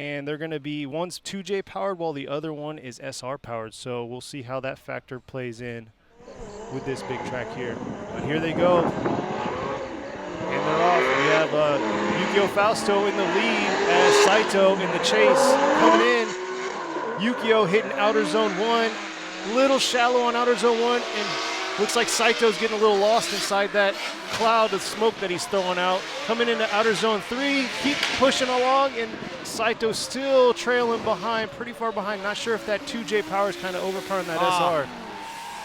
And they're going to be, one's 2J powered while the other one is SR powered. So we'll see how that factor plays in with this big track here. But here they go. And they're off. We have Yukio Fausto in the lead as Saito in the chase coming in. Yukio hitting outer zone 1. Little shallow on outer zone 1. And looks like Saito's getting a little lost inside that cloud of smoke that he's throwing out. Coming into outer zone 3. Keep pushing along. And Saito still trailing behind, pretty far behind. Not sure if that 2J power is kind of overpowering that SR.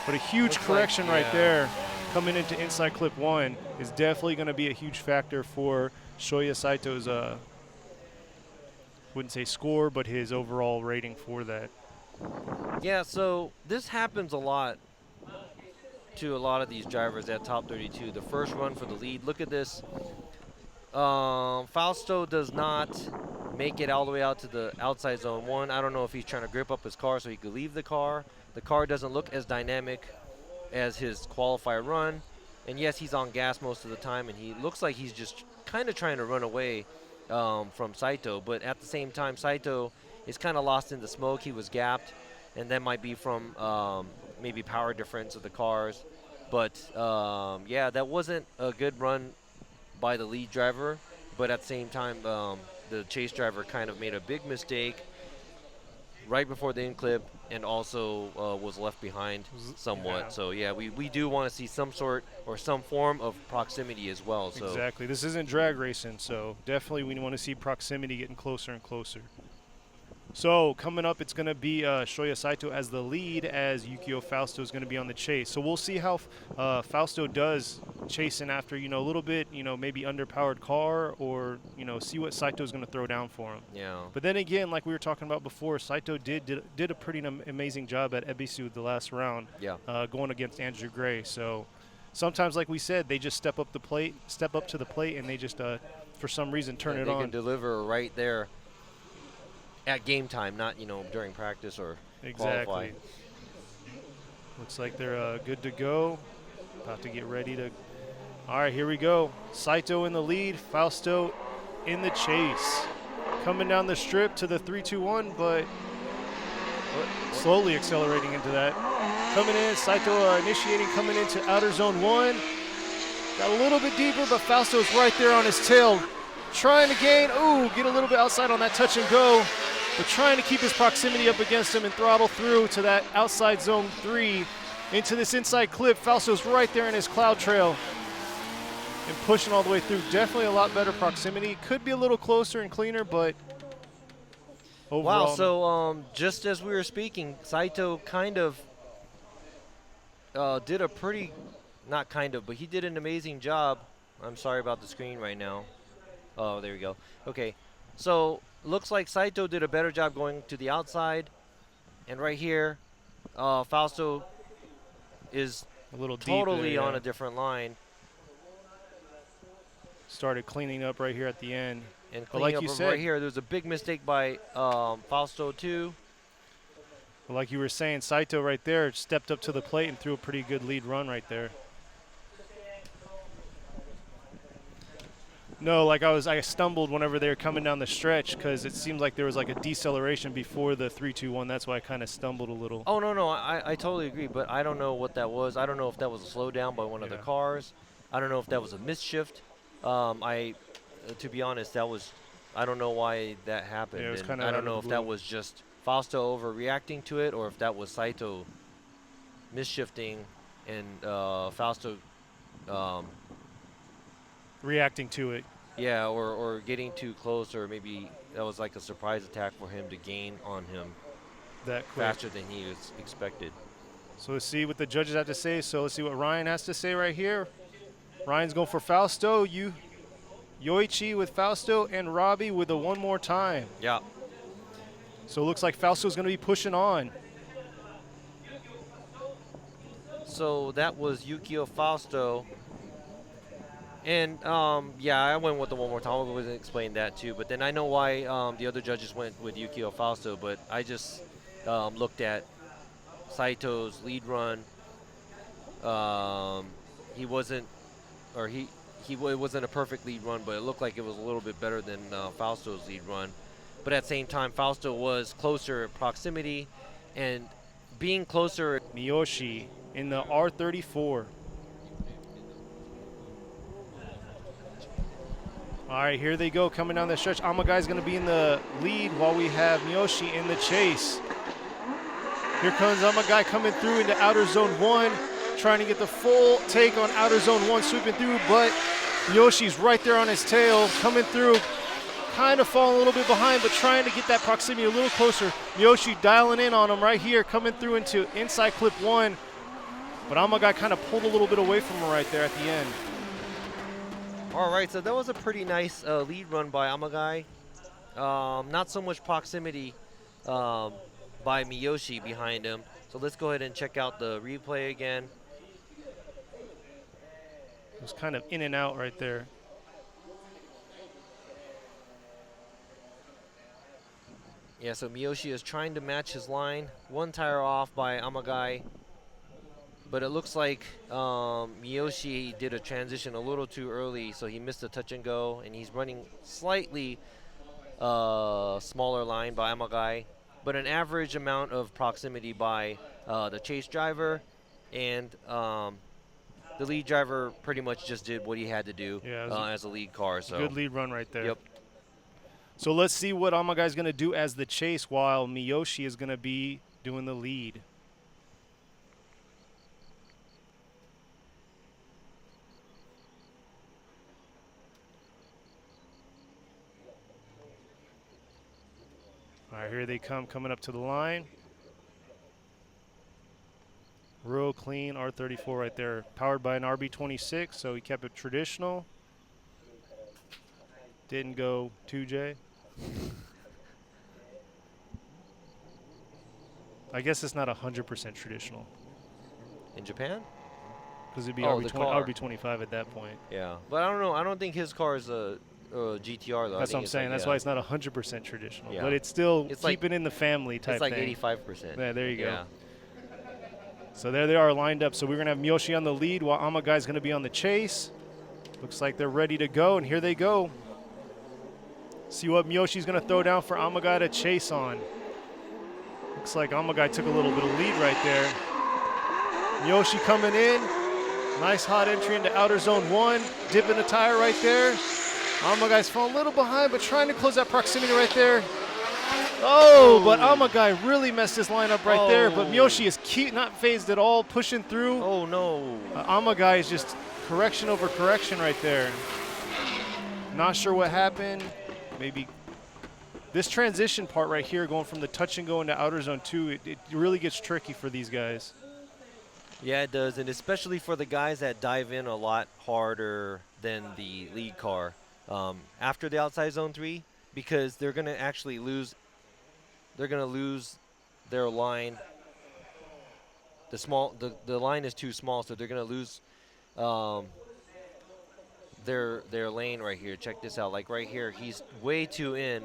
But a huge correction right there. Coming into inside clip 1 is definitely going to be a huge factor for Shoya Saito's, wouldn't say score, but his overall rating for that. Yeah, so this happens a lot to a lot of these drivers at top 32. The first run for the lead. Look at this. Fausto does not make it all the way out to the outside zone 1. I don't know if he's trying to grip up his car so he could leave the car. The car doesn't look as dynamic as his qualifier run. And yes, he's on gas most of the time, and he looks like he's just kind of trying to run away from Saito. But at the same time, Saito is kind of lost in the smoke. He was gapped, and that might be from maybe power difference of the cars. But yeah, that wasn't a good run by the lead driver. But at the same time, the chase driver kind of made a big mistake right before the in clip, and also was left behind somewhat. Yeah. So yeah, we do want to see some sort or some form of proximity as well. So Exactly. This isn't drag racing, so definitely we want to see proximity getting closer and closer. So coming up, it's going to be Shoya Saito as the lead, as Yukio Fausto is going to be on the chase. So we'll see how Fausto does chasing after, a little bit, maybe underpowered car, or, see what Saito is going to throw down for him. yeah. But then again, like we were talking about before, Saito did a pretty amazing job at Ebisu the last round, Yeah. going against Andrew Gray. So sometimes, like we said, they just step up to the plate, and they just, for some reason, turn it they on. They can deliver right there at game time, not during practice or Exactly. qualify. Looks like they're good to go. About to get ready to. All right, here we go. Saito in the lead, Fausto in the chase. Coming down the strip to the 3-2-1, but slowly accelerating into that. Coming in, Saito initiating, coming into outer zone 1. Got a little bit deeper, but Fausto's right there on his tail. Trying to gain, get a little bit outside on that touch and go. But trying to keep his proximity up against him and throttle through to that outside zone 3 into this inside clip. Fausto's right there in his cloud trail and pushing all the way through. Definitely a lot better proximity. Could be a little closer and cleaner, but overall. Wow, so just as we were speaking, Saito kind of did a pretty, not kind of, but he did an amazing job. I'm sorry about the screen right now. Oh, there we go. Okay, so looks like Saito did a better job going to the outside. And right here, Fausto is a little totally deep there, on a different line. Started cleaning up right here at the end. And but like up you over said, right here, there's a big mistake by Fausto too. But like you were saying, Saito right there stepped up to the plate and threw a pretty good lead run right there. No, like I stumbled whenever they were coming down the stretch because it seems like there was like a deceleration before the 3-2-1. That's why I kind of stumbled a little. Oh, no, I totally agree, but I don't know what that was. I don't know if that was a slowdown by one of the cars. I don't know if that was a misshift. To be honest, I don't know why that happened. Yeah, it was and kinda I out don't of know the if blue. that was just Fausto overreacting to it or if that was Saito misshifting and Fausto reacting to it. yeah, or getting too close, or maybe that was like a surprise attack for him to gain on him That quick. faster than he was expected. So let's see what the judges have to say. So let's see what Ryan has to say right here. Ryan's going for Fausto. Yoichi with Fausto, and Robbie with the one more time. Yeah. So it looks like Fausto's going to be pushing on. So that was Yukio Fausto. And, yeah, I went with the one more time. I was going to explain that, too. But then I know why the other judges went with Yukio Fausto. But I just looked at Saito's lead run. He wasn't, or it wasn't a perfect lead run, but it looked like it was a little bit better than Fausto's lead run. but at the same time, Fausto was closer proximity, and being closer. Miyoshi in the R34. All right, here they go, coming down the stretch. Amagai's going to be in the lead while we have Miyoshi in the chase. Here comes Amagai coming through into outer zone 1, trying to get the full take on outer zone 1, sweeping through, but Miyoshi's right there on his tail, coming through, kind of falling a little bit behind, but trying to get that proximity a little closer. Miyoshi dialing in on him right here, coming through into inside clip 1, but Amagai kind of pulled a little bit away from him right there at the end. All right, so that was a pretty nice lead run by Amagai. Not so much proximity by Miyoshi behind him. So let's go ahead and check out the replay again. It was kind of in and out right there. Yeah, so Miyoshi is trying to match his line. One tire off by Amagai. But it looks like Miyoshi did a transition a little too early, so he missed the touch and go, and he's running slightly smaller line by Amagai, but an average amount of proximity by the chase driver, and the lead driver pretty much just did what he had to do as a lead car. So good lead run right there. Yep. So let's see what Amagai's going to do as the chase while Miyoshi is going to be doing the lead. All right, here they come, coming up to the line. Real clean R34 right there, powered by an RB26, so he kept it traditional. Didn't go 2J. I guess it's not 100% traditional. In Japan? Because it'd be RB25 at that point. Yeah, but I don't know. I don't think his car is a GTR though. That's what I'm saying. That's why it's not 100% traditional. Yeah. But it's still it's keeping in the family type thing. It's like 85%. Yeah, there you go. Yeah. So there they are lined up. So we're going to have Miyoshi on the lead while Amagai's going to be on the chase. Looks like they're ready to go, and here they go. See what Miyoshi's going to throw down for Amagai to chase on. Looks like Amagai took a little bit of lead right there. Miyoshi coming in. Nice hot entry into outer zone 1. Dipping the tire right there. Amagai's falling a little behind, but trying to close that proximity right there. Oh, but Amagai really messed his lineup right there. But Miyoshi is not phased at all, pushing through. Oh, no. Amagai is just correction over correction right there. Not sure what happened. Maybe this transition part right here, going from the touch and go into outer zone 2, it really gets tricky for these guys. Yeah, it does, and especially for the guys that dive in a lot harder than the lead car after the outside zone 3, because they're going to actually lose. They're going to lose their line. The line is too small, so they're going to lose their lane right here. Check this out. Like right here, he's way too in,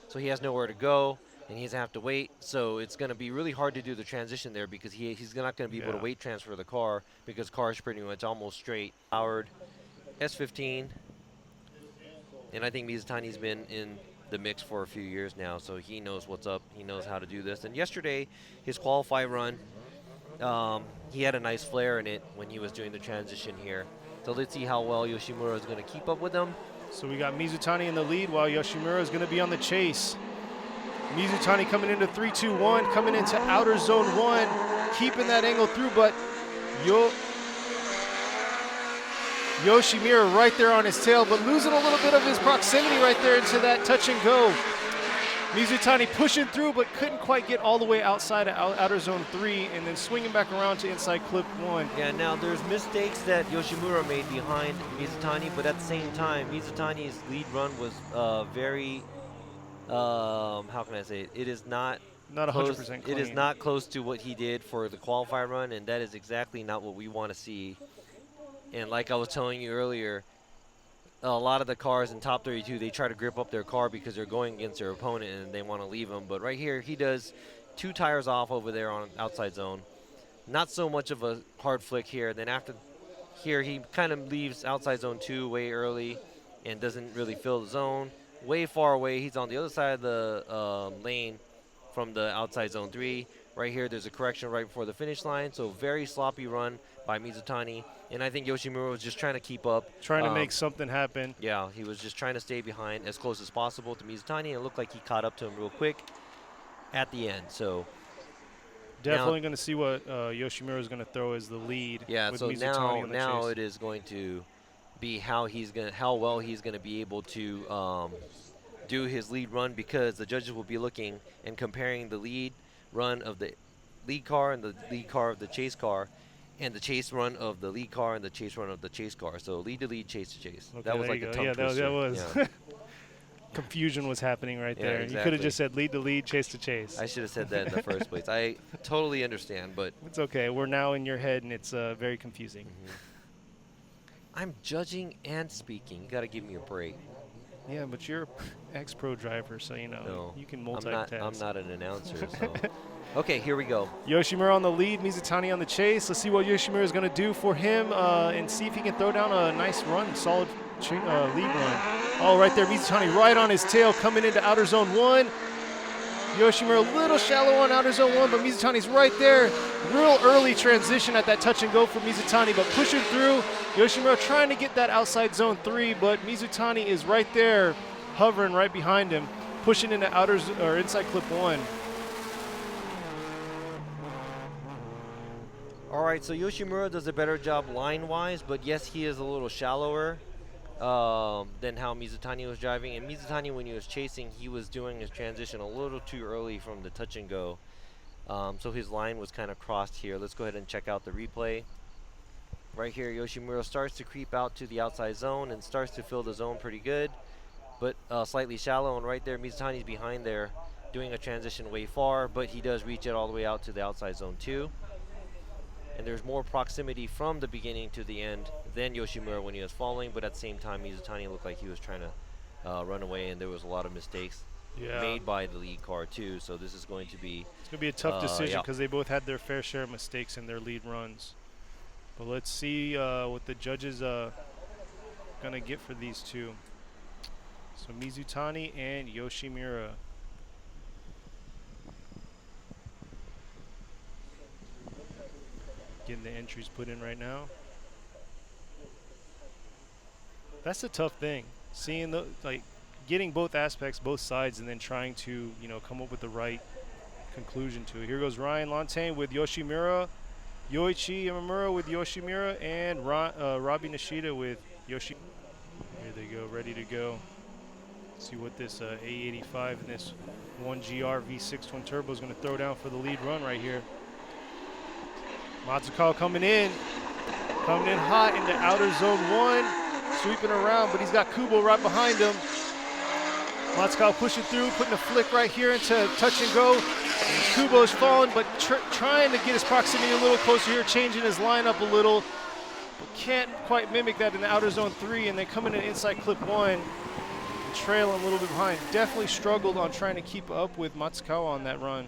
so he has nowhere to go, and he's going to have to wait. So it's going to be really hard to do the transition there because he's not going to be able to weight transfer the car because the car is pretty much almost straight. Powered S15, and I think Mizutani's been in the mix for a few years now, so he knows what's up. He knows how to do this. And yesterday, his qualify run, he had a nice flare in it when he was doing the transition here. So let's see how well Yoshimura is going to keep up with him. So we got Mizutani in the lead while Yoshimura is going to be on the chase. Mizutani coming into 3-2-1, coming into outer zone 1, keeping that angle through, but Yoshimura right there on his tail, but losing a little bit of his proximity right there into that touch and go. Mizutani pushing through, but couldn't quite get all the way outside of outer zone 3, and then swinging back around to inside clip 1. Yeah, now there's mistakes that Yoshimura made behind Mizutani, but at the same time, Mizutani's lead run was very, how can I say it? It is not 100% clean. It is not close to what he did for the qualifier run, and that is exactly not what we want to see. And like I was telling you earlier, a lot of the cars in top 32, they try to grip up their car because they're going against their opponent and they want to leave them. But right here, he does 2 tires off over there on outside zone. Not so much of a hard flick here. Then after here, he kind of leaves outside zone 2 way early and doesn't really fill the zone. way far away. He's on the other side of the lane from the outside zone 3. Right here, there's a correction right before the finish line. So very sloppy run by Mizutani. And I think Yoshimura was just trying to keep up. Trying to make something happen. Yeah, he was just trying to stay behind as close as possible to Mizutani. And it looked like he caught up to him real quick at the end. So definitely going to see what Yoshimura is going to throw as the lead. Yeah, with so Mizutani on the now chase. it is going to be how well he's gonna be able to do his lead run, because the judges will be looking and comparing the lead run of the lead car and the lead car of the chase car, and the chase run of the lead car and the chase run of the chase car. So lead to lead, chase to chase. Okay, that was like a tongue twister. That was. Yeah. Confusion was happening right Yeah, there. exactly. You could have just said lead to lead, chase to chase. I should have said that in the first place. I totally understand, but it's okay. We're now in your head, and it's very confusing. I'm judging and speaking. You got to give me a break. Yeah, but you're ex-pro driver, so you know No, you can multitask. I'm not an announcer, so. Okay, here we go. Yoshimura on the lead, Mizutani on the chase. Let's see what Yoshimura is going to do for him and see if he can throw down a nice run, solid lead run. Oh, right there, Mizutani right on his tail coming into outer zone 1. Yoshimura a little shallow on outer zone 1, but Mizutani's right there. Real early transition at that touch and go for Mizutani, but pushing through. Yoshimura trying to get that outside zone 3, but Mizutani is right there, hovering right behind him, pushing into inside clip 1. All right, so Yoshimura does a better job line-wise, but yes, he is a little shallower than how Mizutani was driving. And Mizutani, when he was chasing, he was doing his transition a little too early from the touch and go. So his line was kind of crossed here. Let's go ahead and check out the replay. Right here, Yoshimura starts to creep out to the outside zone and starts to fill the zone pretty good, but slightly shallow. And right there, Mizutani's behind there doing a transition way far, but he does reach it all the way out to the outside zone 2. And there's more proximity from the beginning to the end than Yoshimura when he was falling, but at the same time, Mizutani looked like he was trying to run away, and there was a lot of mistakes made by the lead car too. So this is going to be a tough decision because they both had their fair share of mistakes in their lead runs. But let's see what the judges gonna get for these two. So Mizutani and Yoshimura. Getting the entries put in right now. That's a tough thing. Seeing getting both aspects, both sides, and then trying to come up with the right conclusion to it. Here goes Ryan Lantain with Yoshimura, Yoichi Yamamura with Yoshimura, and Robbie Nishida with Yoshi. Here they go, ready to go. See what this A85 and this 1GR V6 twin turbo is going to throw down for the lead run right here. Matsukawa coming in hot into outer zone 1, sweeping around, but he's got Kubo right behind him. Matsukawa pushing through, putting a flick right here into touch and go. Kubo's falling, but trying to get his proximity a little closer here, changing his lineup a little, but can't quite mimic that in the outer zone 3, and then coming in inside clip 1, and trailing a little bit behind. Definitely struggled on trying to keep up with Matsukawa on that run.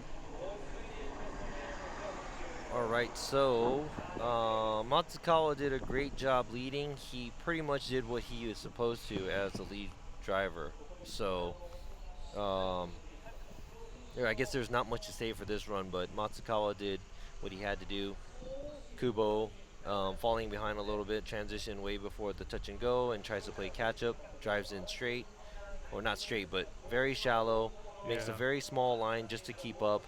All right, so Matsukawa did a great job leading. He pretty much did what he was supposed to as the lead driver. So I guess there's not much to say for this run, but Matsukawa did what he had to do. Kubo falling behind a little bit, transition way before the touch and go, and tries to play catch up, drives in straight, or not straight, but very shallow, makes a very small line just to keep up.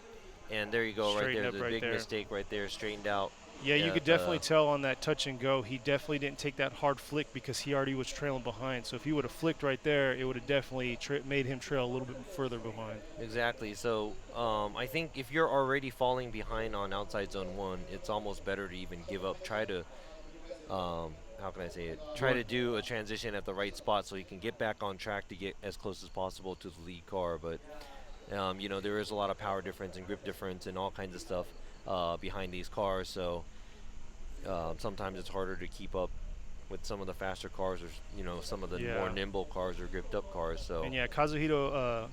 And there you go, right there, the big mistake right there, straightened out. Yeah, you could definitely tell on that touch and go, he definitely didn't take that hard flick because he already was trailing behind. So if he would have flicked right there, it would have definitely made him trail a little bit further behind. Exactly. So I think if you're already falling behind on outside zone 1, it's almost better to even give up. Try to, how can I say it? Try to do a transition at the right spot so you can get back on track to get as close as possible to the lead car. But there is a lot of power difference and grip difference and all kinds of stuff behind these cars, so sometimes it's harder to keep up with some of the faster cars, or some of the more nimble cars or gripped up cars. So and Kazuhito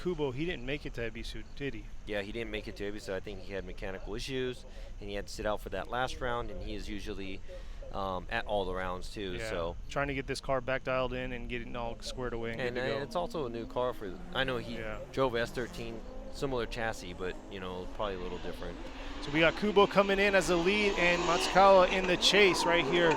Kubo, he didn't make it to Ebisu, did he? Yeah, he didn't make it to Ebisu. I think he had mechanical issues, and he had to sit out for that last round. And he is usually at all the rounds too. Yeah. So Trying to get this car back dialed in and get it all squared away and, and good to go. it's also a new car for. I know he Yeah. drove S13, similar chassis, but you know probably a little different. So we got Kubo coming in as the lead and Matsukawa in the chase right here.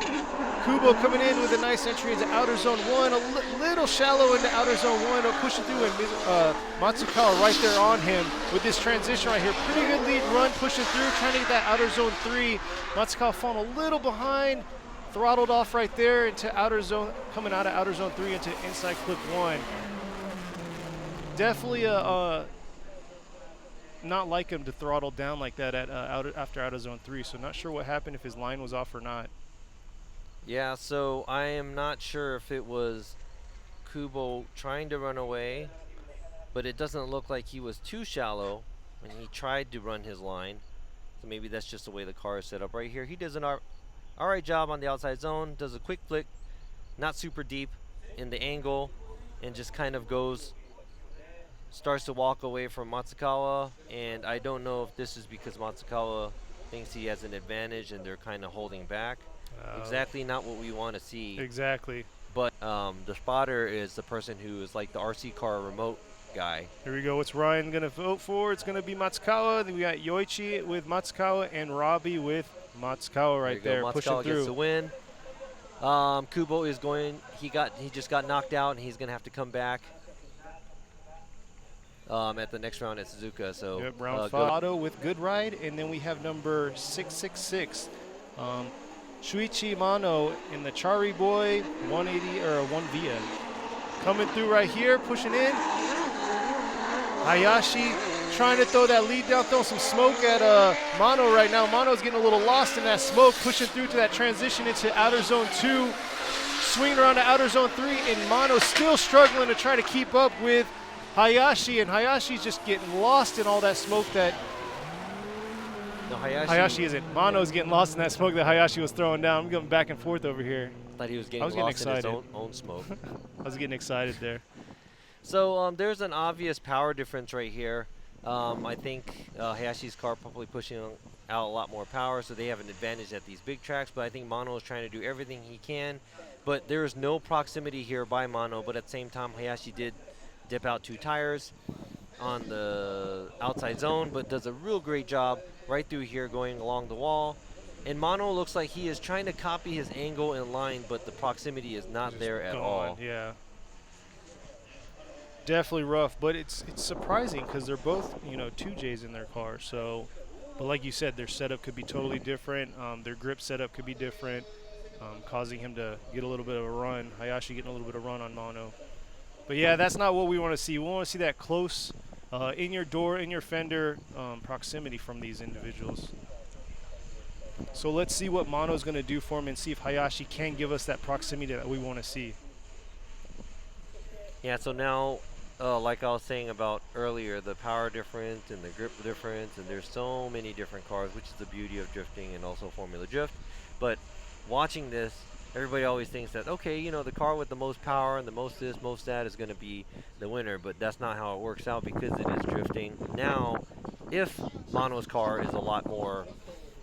Kubo coming in with a nice entry into outer zone 1, a little shallow into outer zone 1, pushing through, and Matsukawa right there on him with this transition right here. Pretty good lead run, pushing through, trying to get that outer zone 3. Matsukawa falling a little behind, throttled off right there into outer zone, coming out of outer zone 3 into inside clip 1. Definitely not like him to throttle down like that at after outer zone 3, so not sure what happened, if his line was off or not. Yeah, so I am not sure if it was Kubo trying to run away, but it doesn't look like he was too shallow and he tried to run his line. So maybe that's just the way the car is set up right here. He does an all right job on the outside zone, does a quick flick, not super deep in the angle, and just kind of starts to walk away from Matsukawa. And I don't know if this is because Matsukawa thinks he has an advantage and they're kind of holding back. Exactly not what we want to see. Exactly. But the spotter is the person who is like the RC car remote guy. Here we go. What's Ryan going to vote for? It's going to be Matsukawa. Then we got Yoichi with Matsukawa and Robbie with Matsukawa right there, pushing Matsukawa through. gets the win. Kubo is going. He just got knocked out, and he's going to have to come back at the next round at Suzuka. So yep, round 5. Auto with good ride, and then we have number 666. Shuichi Mano in the Chari Boy 180 or 1 Via. Coming through right here, pushing in. Hayashi trying to throw that lead down, throw some smoke at Mano right now. Mano's getting a little lost in that smoke, pushing through to that transition into outer zone 2, swinging around to outer zone 3, and Mano still struggling to try to keep up with Hayashi, and Hayashi's just getting lost in all that smoke that no, Hayashi isn't. Mano's getting lost in that smoke that Hayashi was throwing down. I'm going back and forth over here. I thought he was getting lost in his own smoke. I was getting excited there. So there's an obvious power difference right here. I think Hayashi's car probably pushing out a lot more power, so they have an advantage at these big tracks, but I think Mano is trying to do everything he can. But there is no proximity here by Mano, but at the same time, Hayashi did dip out 2 tires on the outside zone, but does a real great job right through here going along the wall. And Mano looks like he is trying to copy his angle and line, but the proximity is not there at all. Yeah. Definitely rough, but it's surprising because they're both, 2Js in their car. So, but like you said, their setup could be totally different. Their grip setup could be different, causing him to get a little bit of a run. Hayashi getting a little bit of run on Mano. But yeah, that's not what we want to see. We want to see that close, in your door, in your fender proximity from these individuals. So let's see what Mano's going to do for him and see if Hayashi can give us that proximity that we want to see. Yeah, so now, like I was saying about earlier, the power difference and the grip difference, and there's so many different cars, which is the beauty of drifting and also Formula Drift. But watching this, everybody always thinks that, okay, the car with the most power and the most this, most that is going to be the winner, but that's not how it works out because it is drifting. Now, if Mano's car is a lot more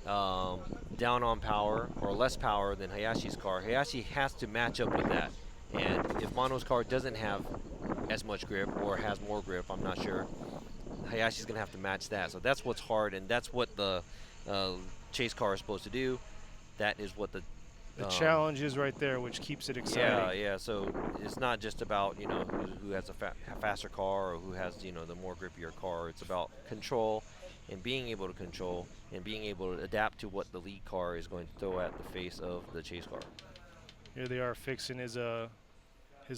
down on power or less power than Hayashi's car, Hayashi has to match up with that. And if Mano's car doesn't have as much grip or has more grip, I'm not sure, Hayashi's going to have to match that. So that's what's hard, and that's what the chase car is supposed to do. That is what the challenge is right there, which keeps it exciting. Yeah. So it's not just about who has a faster car or who has the more grippier car. It's about control and being able to control and being able to adapt to what the lead car is going to throw at the face of the chase car. Here they are fixing his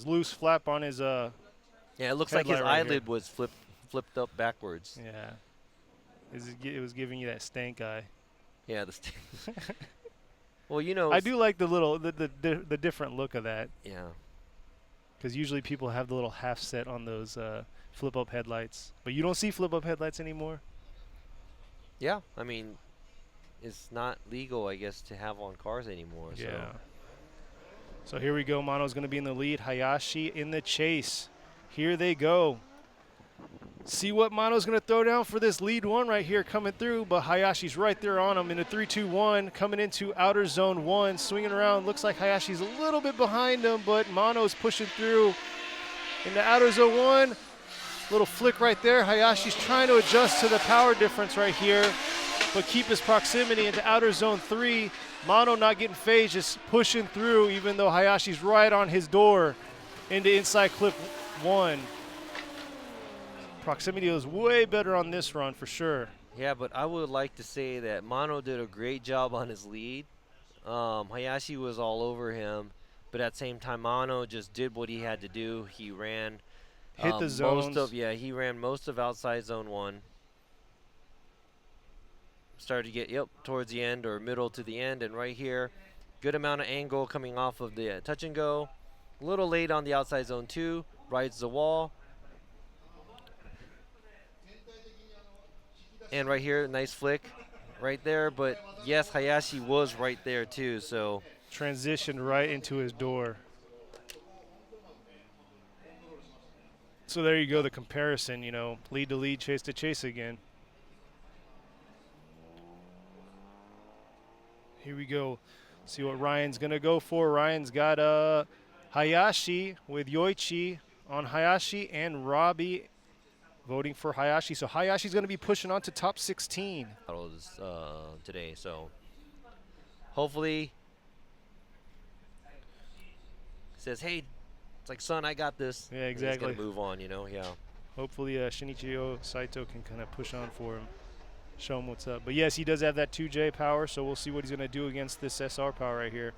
loose flap on his yeah, it looks like his eyelid was flipped up backwards. Yeah. It was giving you that stank eye. Yeah, the stank. Well, I do like the different look of that. Yeah. Because usually people have the little half set on those flip up headlights, but you don't see flip up headlights anymore. Yeah, I mean, it's not legal, I guess, to have on cars anymore. Yeah. So here we go. Mano's going to be in the lead. Hayashi in the chase. Here they go. See what Mano's going to throw down for this lead one right here coming through, but Hayashi's right there on him in a 3-2-1, coming into outer zone 1, swinging around. Looks like Hayashi's a little bit behind him, but Mano's pushing through into outer zone 1. Little flick right there. Hayashi's trying to adjust to the power difference right here, but keep his proximity into outer zone 3. Mano not getting phased, just pushing through, even though Hayashi's right on his door into inside clip 1. Proximity was way better on this run for sure. Yeah, but I would like to say that Mano did a great job on his lead. Hayashi was all over him, but at the same time, Mano just did what he had to do. He ran Hit the zones. he ran most of outside zone 1. Started to get towards the end or middle to the end, and right here, good amount of angle coming off of the touch and go. A little late on the outside zone 2, rides the wall. And right here, nice flick right there. But yes, Hayashi was right there too. So transitioned right into his door. So there you go, the comparison, you know, lead to lead, chase to chase again. Here we go. See what Ryan's going to go for. Ryan's got Hayashi with Yoichi on Hayashi and Robbie voting for Hayashi. So Hayashi's going to be pushing on to top 16. Today, so hopefully says, hey, it's like, son, I got this. Yeah, exactly. He's going to move on, you know, yeah. Hopefully Shinichiro Saito can kind of push on for him, show him what's up. But yes, he does have that 2J power, so we'll see what he's going to do against this SR power right here.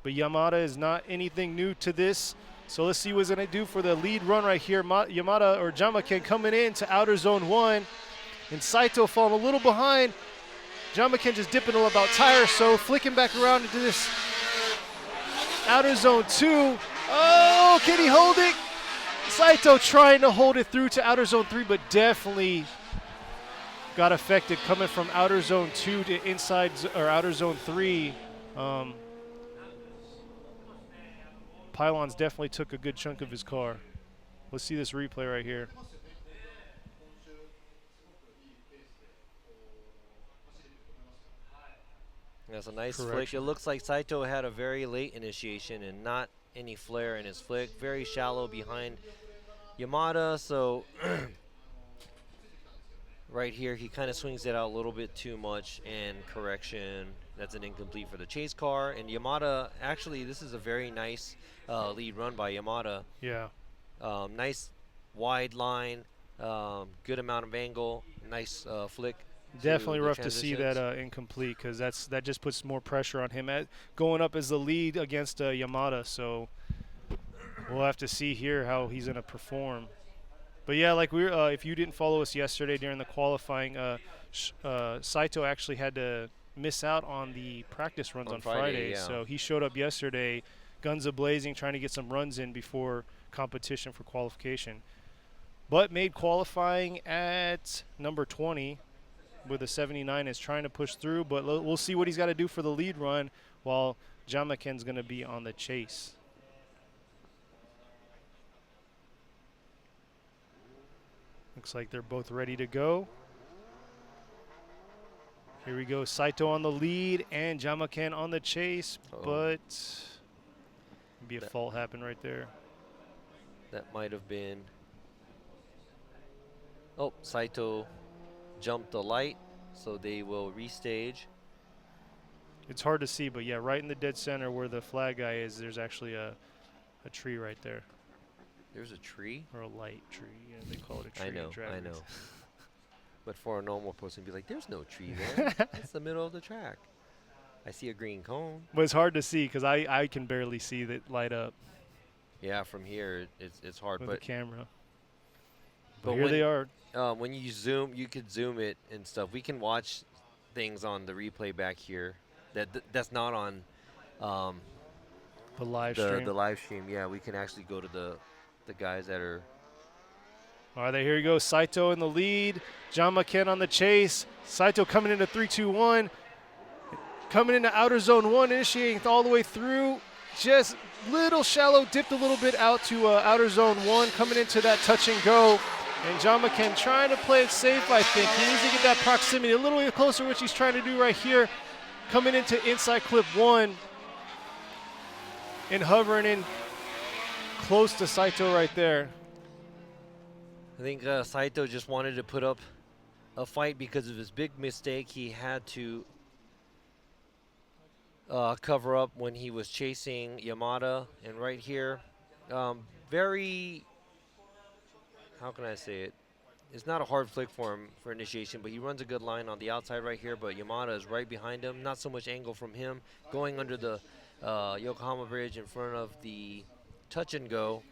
But Yamada is not anything new to this. So let's see what he's going to do for the lead run right here. Yamada or Jamaken coming in to outer zone 1. And Saito falling a little behind. Jamaken just dipping about tire, so flicking back around into this outer zone 2. Oh, can he hold it? Saito trying to hold it through to outer zone 3, but definitely got affected coming from outer zone 2 to inside or outer zone 3. Pylons definitely took a good chunk of his car. Let's see this replay right here. That's a nice flick. It looks like Saito had a very late initiation and not any flare in his flick. Very shallow behind Yamada, so right here he kind of swings it out a little bit too much, and correction. That's an incomplete for the chase car. And Yamada, actually, this is a very nice lead run by Yamada. Yeah. Nice wide line, good amount of angle, nice flick. Definitely rough to see that incomplete, because that just puts more pressure on him going up as the lead against Yamada. So we'll have to see here how he's going to perform. But yeah, like if you didn't follow us yesterday during the qualifying, Saito actually had to miss out on the practice runs on Friday. Yeah. So he showed up yesterday, guns a-blazing, trying to get some runs in before competition for qualification. But made qualifying at number 20 with a 79, is trying to push through. But we'll see what he's got to do for the lead run, while Jamaken's going to be on the chase. Looks like they're both ready to go. Here we go. Saito on the lead and Jamaken on the chase, but maybe a fault happened right there. That might have been. Oh, Saito jumped the light, so they will restage. It's hard to see, but yeah, right in the dead center where the flag guy is, there's actually a tree right there. There's a tree? Or a light tree. Yeah, they call it a tree. I know. But for a normal person, be like, there's no tree there. It's the middle of the track. I see a green cone. But it's hard to see because I can barely see that light up. Yeah, from here it's hard. With but the camera. But here they are. When you zoom, you could zoom it and stuff. We can watch things on the replay back here. That's not on the live stream. The live stream, yeah. We can actually go to the guys that are. All right, here he goes. Saito in the lead. Jamaken on the chase. Saito coming into 3-2-1. Coming into outer zone 1, initiating all the way through. Just little shallow, dipped a little bit out to outer zone 1. Coming into that touch and go. And Jamaken trying to play it safe, I think. He needs to get that proximity a little bit closer, which he's trying to do right here. Coming into inside clip 1 and hovering in close to Saito right there. I think Saito just wanted to put up a fight because of his big mistake. He had to cover up when he was chasing Yamada. And right here, very, how can I say it? It's not a hard flick for him for initiation, but he runs a good line on the outside right here, but Yamada is right behind him. Not so much angle from him. Going under the Yokohama Bridge in front of the touch and go.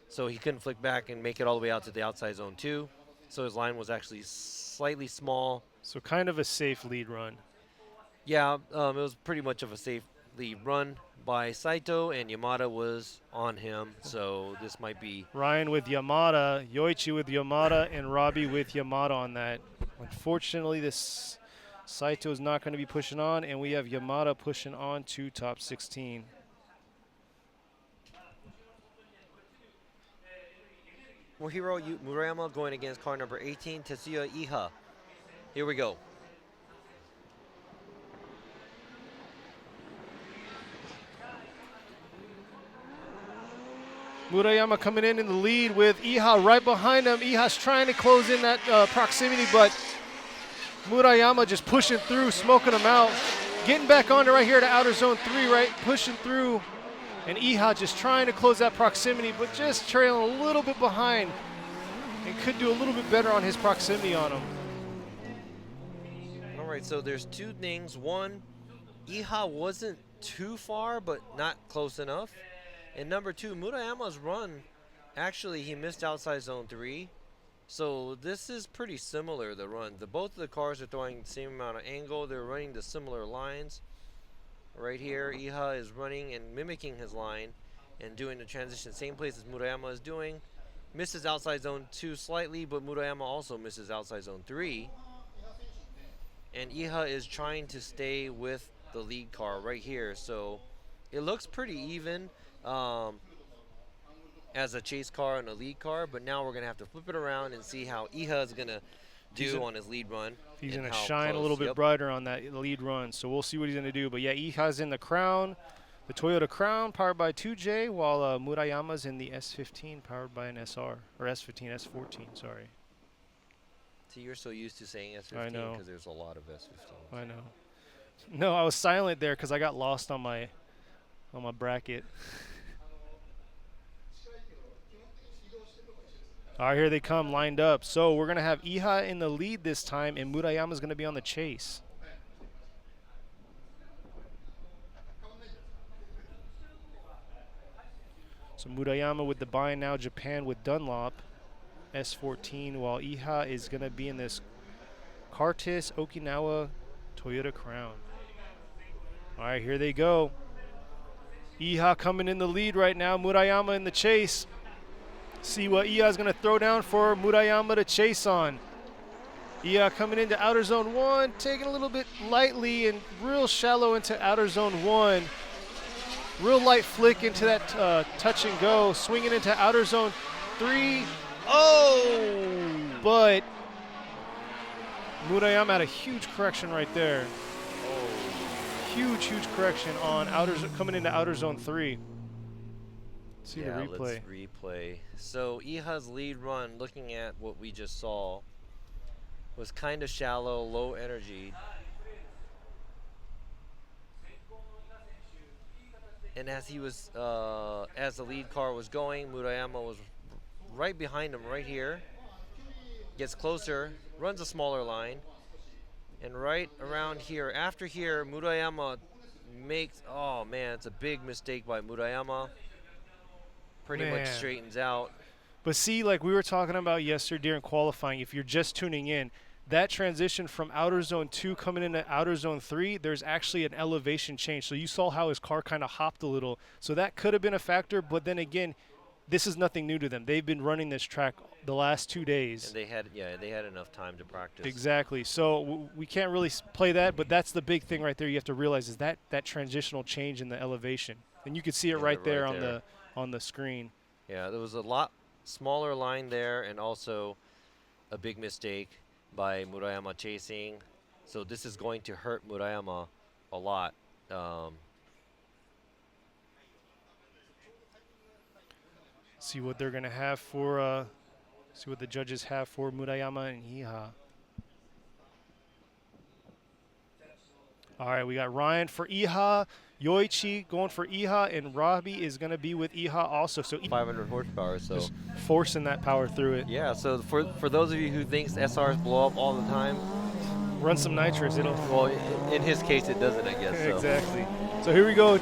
So he couldn't flick back and make it all the way out to the outside zone 2. So his line was actually slightly small. So kind of a safe lead run. Yeah, it was pretty much of a safe lead run by Saito, and Yamada was on him. So this might be... Ryan with Yamada, Yoichi with Yamada, and Robbie with Yamada on that. Unfortunately, this Saito is not going to be pushing on, and we have Yamada pushing on to top 16. Mohiro Murayama going against car number 18, Tetsuya Iha. Here we go. Murayama coming in the lead with Iha right behind him. Iha's trying to close in that proximity, but Murayama just pushing through, smoking him out. Getting back onto right here to outer zone 3, right? Pushing through. And Iha just trying to close that proximity, but just trailing a little bit behind. And could do a little bit better on his proximity on him. All right, so there's two things. One, Iha wasn't too far, but not close enough. And number 2, Murayama's run, actually he missed outside zone 3. So this is pretty similar, the run. Both of the cars are throwing the same amount of angle. They're running the similar lines. Right here, Iha is running and mimicking his line and doing the transition same place as Murayama is doing. Misses outside zone 2 slightly, but Murayama also misses outside zone 3. And Iha is trying to stay with the lead car right here. So it looks pretty even as a chase car and a lead car, but now we're going to have to flip it around and see how Iha is going to do on his lead run. He's going to shine a little bit brighter on that lead run, so we'll see what he's going to do. But yeah, Iha's in the Crown, the Toyota Crown, powered by 2J, while Murayama's in the S15, powered by an SR, or S15, S14, sorry. See, you're so used to saying S15 because there's a lot of S15s. I know. No, I was silent there because I got lost on my bracket. All right, here they come, lined up. So we're going to have Iha in the lead this time, and Murayama's going to be on the chase. So Murayama with the Buy Now Japan with Dunlop, S14, while Iha is going to be in this Kartis Okinawa Toyota Crown. All right, here they go. Iha coming in the lead right now, Murayama in the chase. See what Iha is going to throw down for Murayama to chase on. Iha coming into outer zone 1, taking a little bit lightly and real shallow into outer zone 1. Real light flick into that touch and go, swinging into outer zone 3. Oh! But Murayama had a huge correction right there. Oh. Huge correction on coming into outer zone 3. See the replay. Let's replay. So Iha's lead run, looking at what we just saw, was kind of shallow, low energy. And as he was, as the lead car was going, Murayama was right behind him, right here. Gets closer, runs a smaller line, and right around here, after here, Murayama makes. Oh man, it's a big mistake by Murayama. Pretty much straightens out. But see, like we were talking about yesterday during qualifying, if you're just tuning in, that transition from outer zone 2 coming into outer zone 3, there's actually an elevation change. So you saw how his car kind of hopped a little. So that could have been a factor, but then again, this is nothing new to them. They've been running this track the last 2 days. And they had enough time to practice. Exactly. So we can't really play that, but that's the big thing right there you have to realize is that transitional change in the elevation. And you can see it right there on the screen. Yeah, there was a lot smaller line there, and also a big mistake by Murayama chasing. So this is going to hurt Murayama a lot. See what they're gonna have for. See what the judges have for Murayama and Iha. All right, we got Ryan for Iha, Yoichi going for Iha, and Robbie is gonna be with Iha also. So 500 horsepower. So just forcing that power through it. yeah. So for those of you who thinks SRs blow up all the time, Run some nitrous. It'll. well, in his case, it doesn't, I guess. So. Exactly. So here we go.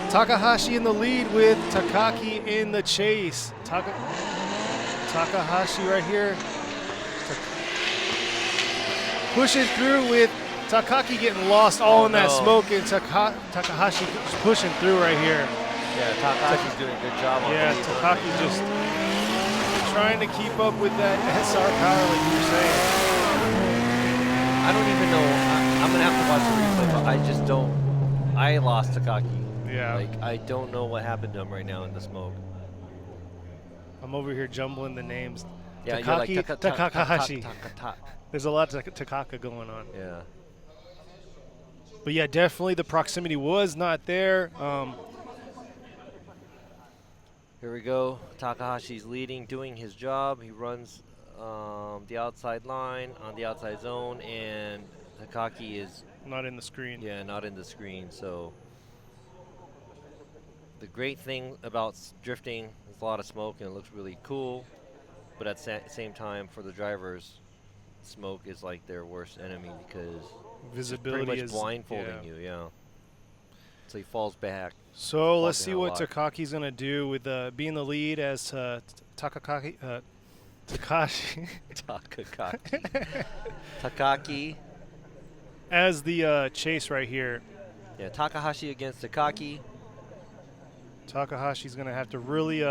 Takahashi in the lead with Takaki in the chase. Takahashi right here. Pushing through with Takaki getting lost all in that smoke, and Takahashi pushing through right here. Yeah, Takahashi's doing a good job on Yeah, Takaki just trying to keep up with that SR power like you were saying. I don't even know. I'm going to have to watch the replay, but I just don't. I lost Takaki. Yeah. Like, I don't know what happened to him right now in the smoke. I'm over here jumbling the names. Yeah, Takaki, you're like Takahashi. There's a lot of Takaka going on. Yeah. But yeah, definitely the proximity was not there. Here we go. Takahashi's leading, doing his job. He runs the outside line on the outside zone, and Takaki is not in the screen. Yeah, not in the screen. So the great thing about drifting is a lot of smoke, and it looks really cool. But at the same time, for the drivers, smoke is like their worst enemy because visibility pretty much is blindfolding you. Yeah. So he falls back. So let's see what Takaki's gonna do with being the lead as Takashi. Takaki. As the chase right here. Yeah, Takahashi against Takaki. Takahashi's gonna have to really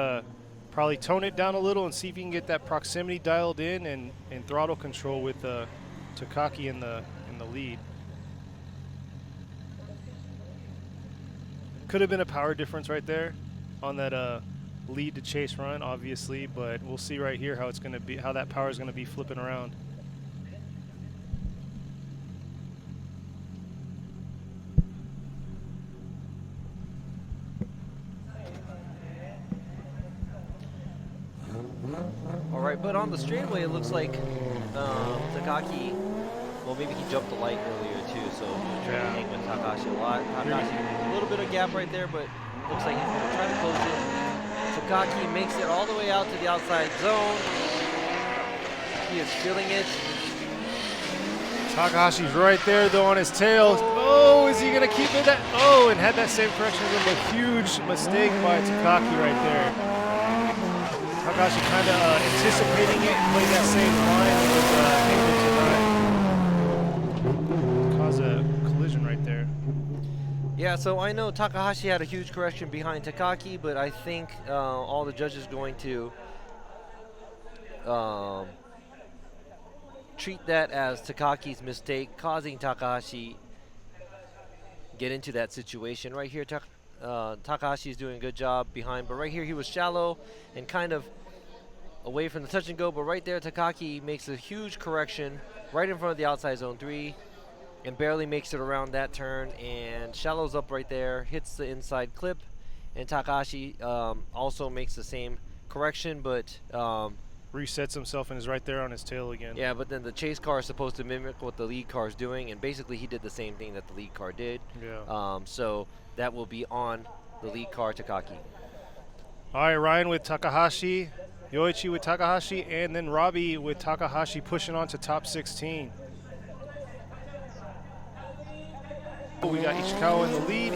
probably tone it down a little and see if he can get that proximity dialed in and throttle control with Takaki in the lead. Could have been a power difference right there on that lead to chase run, obviously, but we'll see right here how it's going to be, how that power is going to be flipping around. All right, but on the straightaway, it looks like Takaki. Well, maybe he jumped the light earlier too, so he was trying to hang with Takahashi a lot. Takahashi, a little bit of gap right there, but looks like he's going to try to close it. Takaki makes it all the way out to the outside zone. He is feeling it. Takahashi's right there though on his tail. Oh, is he going to keep it? Oh, and had that same correction with a huge mistake by Takaki right there. Takahashi kind of anticipating it, playing that same line, was able to cause a collision right there. Yeah, so I know Takahashi had a huge correction behind Takaki, but I think all the judges are going to treat that as Takaki's mistake, causing Takahashi get into that situation. Right here, Takahashi is doing a good job behind, but right here he was shallow and kind of away from the touch and go, but right there Takaki makes a huge correction right in front of the outside zone 3 and barely makes it around that turn and shallows up right there, hits the inside clip, and Takahashi also makes the same correction, but resets himself and is right there on his tail again. Yeah, but then the chase car is supposed to mimic what the lead car is doing, and basically he did the same thing that the lead car did. Yeah. So that will be on the lead car, Takaki. All right, Ryan with Takahashi, Yoichi with Takahashi, and then Robbie with Takahashi pushing on to top 16. We got Ishikawa in the lead,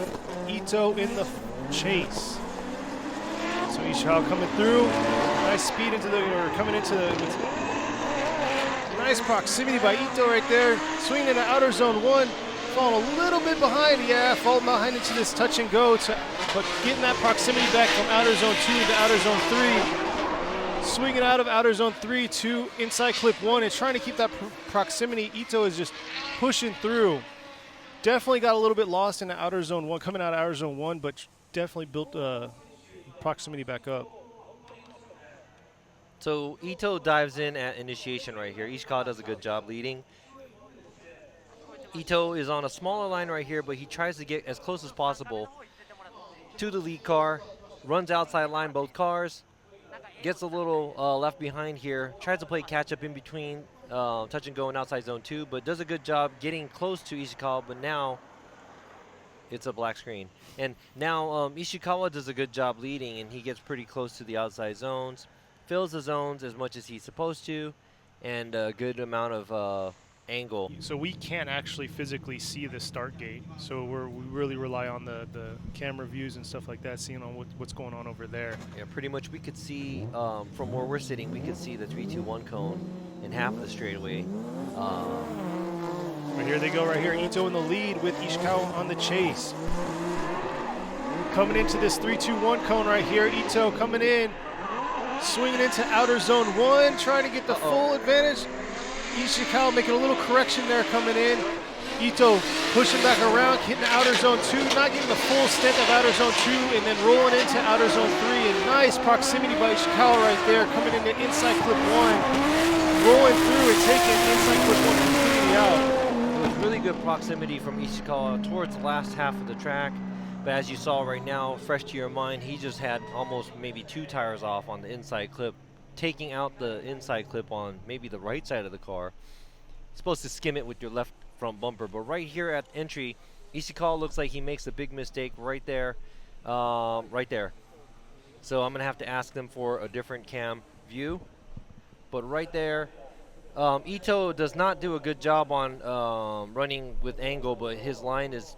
Ito in the chase. So Ishikawa coming through, nice speed into the, or coming into the, nice proximity by Ito right there, swinging into outer zone 1, falling a little bit behind, falling behind into this touch and go, but getting that proximity back from outer zone 2 to outer zone 3, swinging out of outer zone 3 to inside clip 1, and trying to keep that proximity. Ito is just pushing through. Definitely got a little bit lost in the outer zone 1, coming out of outer zone 1, but definitely built proximity back up. So Ito dives in at initiation right here. Ishikawa does a good job leading. Ito is on a smaller line right here, but he tries to get as close as possible to the lead car, runs outside line both cars, gets a little left behind here, tries to play catch up in between, touch and go in outside zone 2, but does a good job getting close to Ishikawa, but now it's a black screen. And now Ishikawa does a good job leading, and he gets pretty close to the outside zones, fills the zones as much as he's supposed to, and a good amount of angle. So we can't actually physically see the start gate. So we really rely on the camera views and stuff like that, seeing on what's going on over there. Yeah, pretty much we could see from where we're sitting, we could see the 3-2-1 cone in half of the straightaway. Right here they go, right here. Ito in the lead with Ishikawa on the chase. Coming into this 3-2-1 cone right here. Ito coming in, swinging into outer zone 1, trying to get the full advantage. Ishikawa making a little correction there coming in. Ito pushing back around, hitting outer zone 2, not getting the full stint of outer zone 2, and then rolling into outer zone 3. And nice proximity by Ishikawa right there, coming into inside clip 1, rolling through and taking inside clip 1 completely out. Really good proximity from Ishikawa towards the last half of the track, but as you saw right now, fresh to your mind, he just had almost maybe 2 tires off on the inside clip, taking out the inside clip on maybe the right side of the car. You're supposed to skim it with your left front bumper, but right here at entry, Ishikawa looks like he makes a big mistake right there, right there. So I'm gonna have to ask them for a different cam view, but right there, Ito does not do a good job on running with angle, but his line is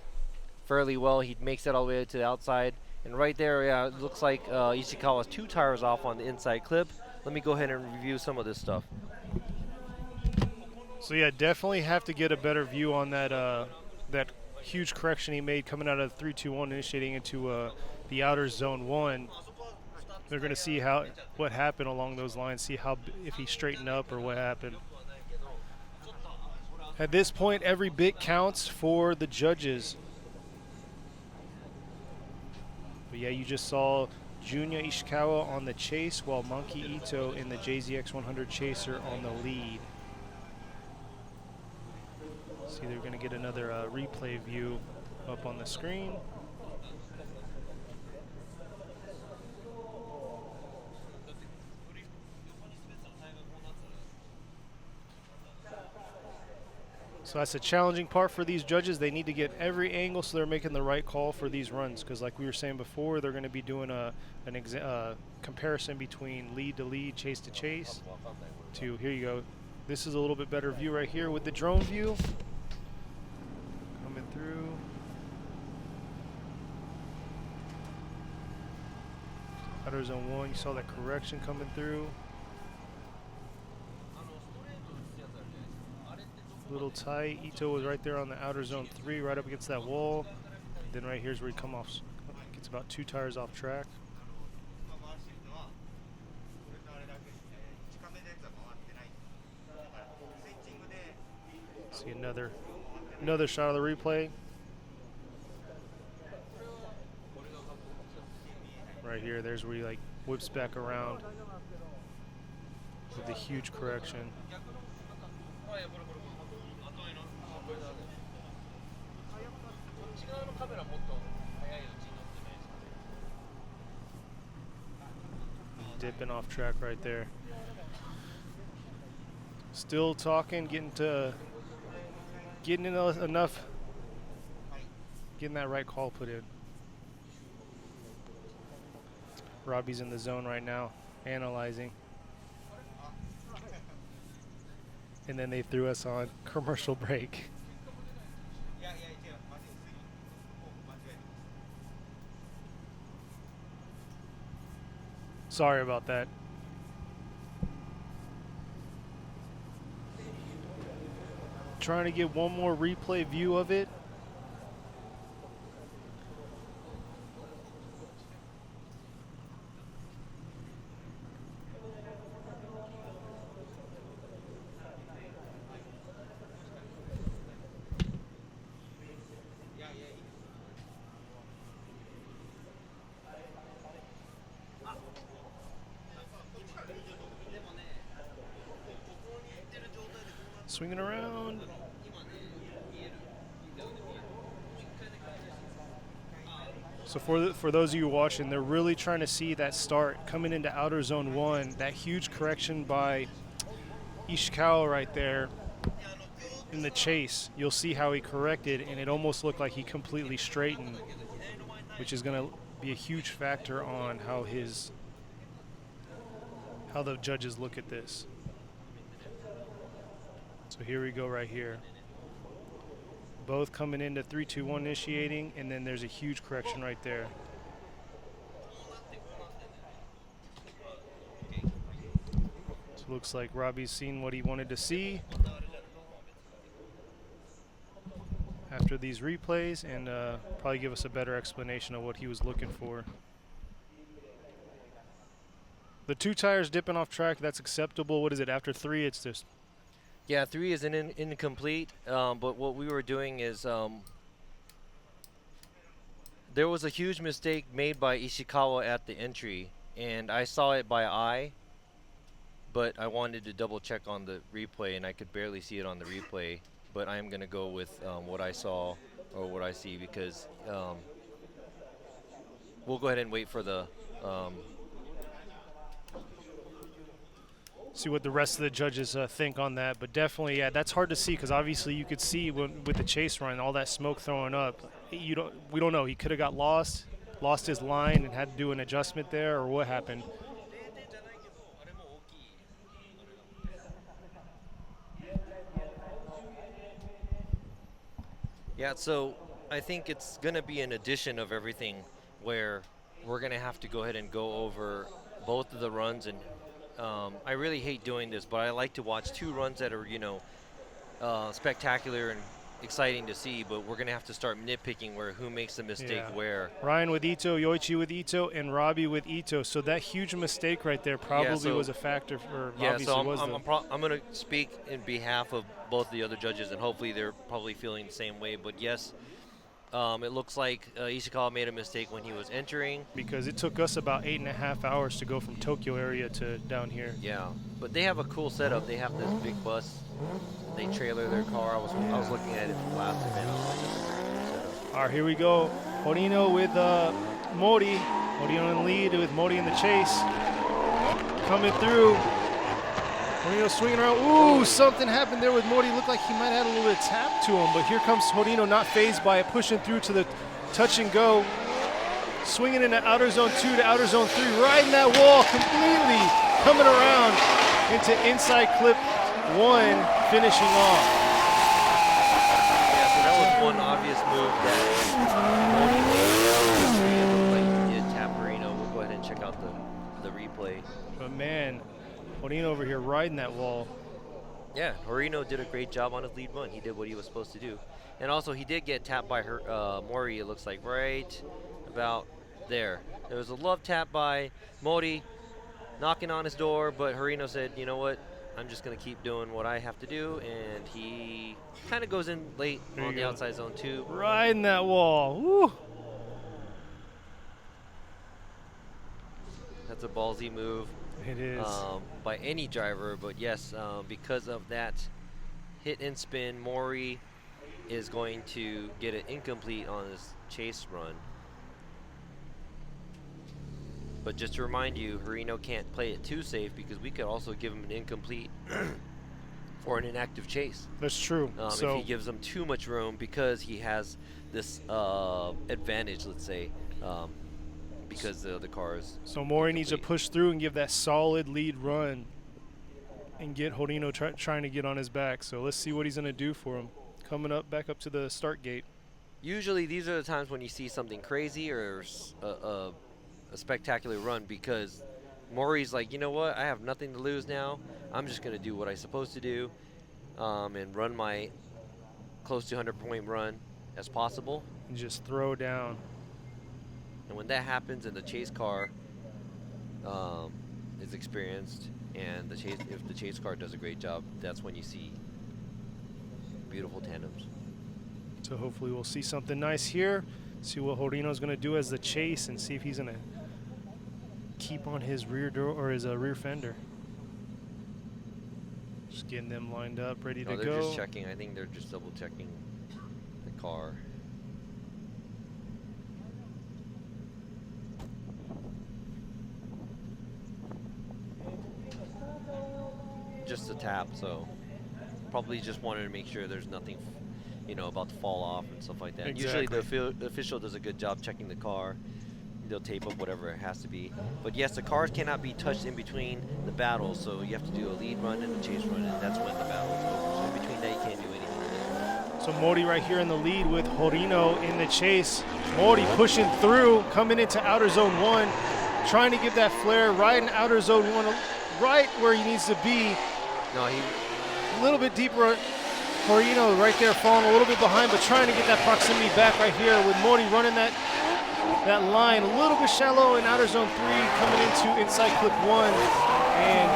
fairly well. He makes that all the way to the outside. And right there, yeah, it looks like Ishikawa's 2 tires off on the inside clip. Let me go ahead and review some of this stuff. So yeah, definitely have to get a better view on that that huge correction he made coming out of 3-2-1, initiating into the outer zone 1. They're going to see what happened along those lines, see if he straightened up or what happened. At this point, every bit counts for the judges. But yeah, you just saw Junya Ishikawa on the chase, while Monkey Ito in the JZX100 Chaser on the lead. See, they're going to get another replay view up on the screen. So that's a challenging part for these judges. They need to get every angle so they're making the right call for these runs. Because like we were saying before, they're going to be doing a comparison between lead to lead, chase to chase. Here you go. This is a little bit better view right here with the drone view. Coming through. Outer zone 1, you saw that correction coming through. Little tight. Ito was right there on the outer zone 3, right up against that wall. Then right here's where he gets about 2 tires off track. See another shot of the replay. Right here, there's where he like whips back around with the huge correction. Dipping off track right there. Still talking, getting enough, getting that right call put in. Robbie's in the zone right now, analyzing. And then they threw us on commercial break. Sorry about that. Trying to get one more replay view of it. swinging around. So for those of you watching, they're really trying to see that start coming into outer zone 1, that huge correction by Ishikawa right there in the chase. You'll see how he corrected, and it almost looked like he completely straightened, which is going to be a huge factor on how the judges look at this. So here we go right here. Both coming into 3-2-1 initiating, and then there's a huge correction right there. So it looks like Robbie's seen what he wanted to see after these replays, and probably give us a better explanation of what he was looking for. The 2 tires dipping off track, that's acceptable. What is it, after 3, it's just... Yeah, 3 is an incomplete, but what we were doing is there was a huge mistake made by Ishikawa at the entry, and I saw it by eye, but I wanted to double check on the replay, and I could barely see it on the replay, but I'm going to go with what I saw or what I see, because we'll go ahead and wait for the see what the rest of the judges think on that. But definitely, yeah, that's hard to see, because obviously you could see with the chase run, all that smoke throwing up. We don't know. He could have got lost his line and had to do an adjustment there, or what happened. Yeah, so I think it's going to be an addition of everything, where we're going to have to go ahead and go over both of the runs. And I really hate doing this, but I like to watch 2 runs that are, spectacular and exciting to see, but we're going to have to start nitpicking who makes the mistake where. Ryan with Ito, Yoichi with Ito, and Robbie with Ito. So that huge mistake right there probably was a factor for. Yeah, so I'm going to speak in behalf of both the other judges, and hopefully they're probably feeling the same way. But yes, it looks like Ishikawa made a mistake when he was entering. Because it took us about 8.5 hours to go from Tokyo area to down here. Yeah, but they have a cool setup. They have this big bus. They trailer their car. I was looking at it from last event. All right, here we go. Horino with Mori. Horino in the lead with Mori in the chase. Coming through. Horino swinging around. Ooh, something happened there with Mori. Looked like he might have had a little bit of tap to him, but here comes Horino, not phased by it, pushing through to the touch and go. Swinging into outer zone 2 to outer zone 3, riding that wall completely, coming around into inside clip 1, finishing off. Yeah, so that was one obvious move that like did tap Horino. We'll go ahead and check out the replay. But man, Horino over here riding that wall. Yeah, Horino did a great job on his lead run. He did what he was supposed to do. And also, he did get tapped by Mori, it looks like, right about there. There was a love tap by Mori, knocking on his door, but Horino said, you know what, I'm just going to keep doing what I have to do, and he kind of goes in late on the outside zone 2. Riding that wall. Woo. That's a ballsy move. It is. By any driver, but yes, because of that hit and spin, Mori is going to get it incomplete on his chase run. But just to remind you, Horino can't play it too safe, because we could also give him an incomplete for an inactive chase. That's true. If he gives him too much room, because he has this advantage, let's say, because the other car is. So Mori needs to push through and give that solid lead run and get Horino trying to get on his back. So let's see what he's going to do for him. Coming up, back up to the start gate. Usually these are the times when you see something crazy or a spectacular run, because Mori's like, you know what, I have nothing to lose now. I'm just going to do what I'm supposed to do and run my close to 100-point run as possible. And just throw down. And when that happens and the chase car is experienced, and if the chase car does a great job, that's when you see beautiful tandems. So hopefully we'll see something nice here. See what Horino's going to do as the chase, and see if he's going to keep on his rear door or his rear fender. Just getting them lined up, ready No, to they're go. just checking. I think they're just double checking the car. Just a tap, so probably just wanted to make sure there's nothing, you know, about to fall off and stuff like that. Exactly. Usually the official does a good job checking the car. They'll tape up whatever it has to be. But yes, the cars cannot be touched in between the battles, so you have to do a lead run and a chase run, and that's when the battle is over. So in between that, you can't do anything. So Mori right here in the lead with Horino in the chase. Mori pushing through, coming into outer zone 1, trying to get that flare right in outer zone 1, right where he needs to be. No, he A little bit deeper. Horino right there falling a little bit behind, but trying to get that proximity back right here with Mori running that line a little bit shallow in outer zone 3, coming into inside clip 1, and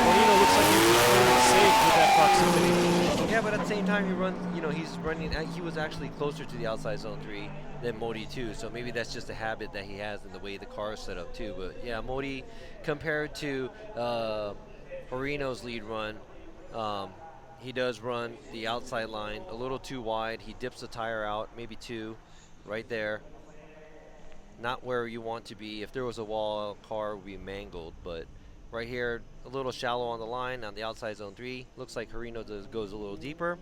Horino looks like he's just playing it safe with that proximity. Yeah, but at the same time, he runs. You know, he's running. He was actually closer to the outside zone 3 than Mori too. So maybe that's just a habit that he has in the way the car is set up too. But yeah, Mori compared to Horino's lead run, he does run the outside line a little too wide. He dips the tire out, maybe 2, right there. Not where you want to be. If there was a wall, car would be mangled. But right here, a little shallow on the line on the outside zone 3. Looks like Horino goes a little deeper.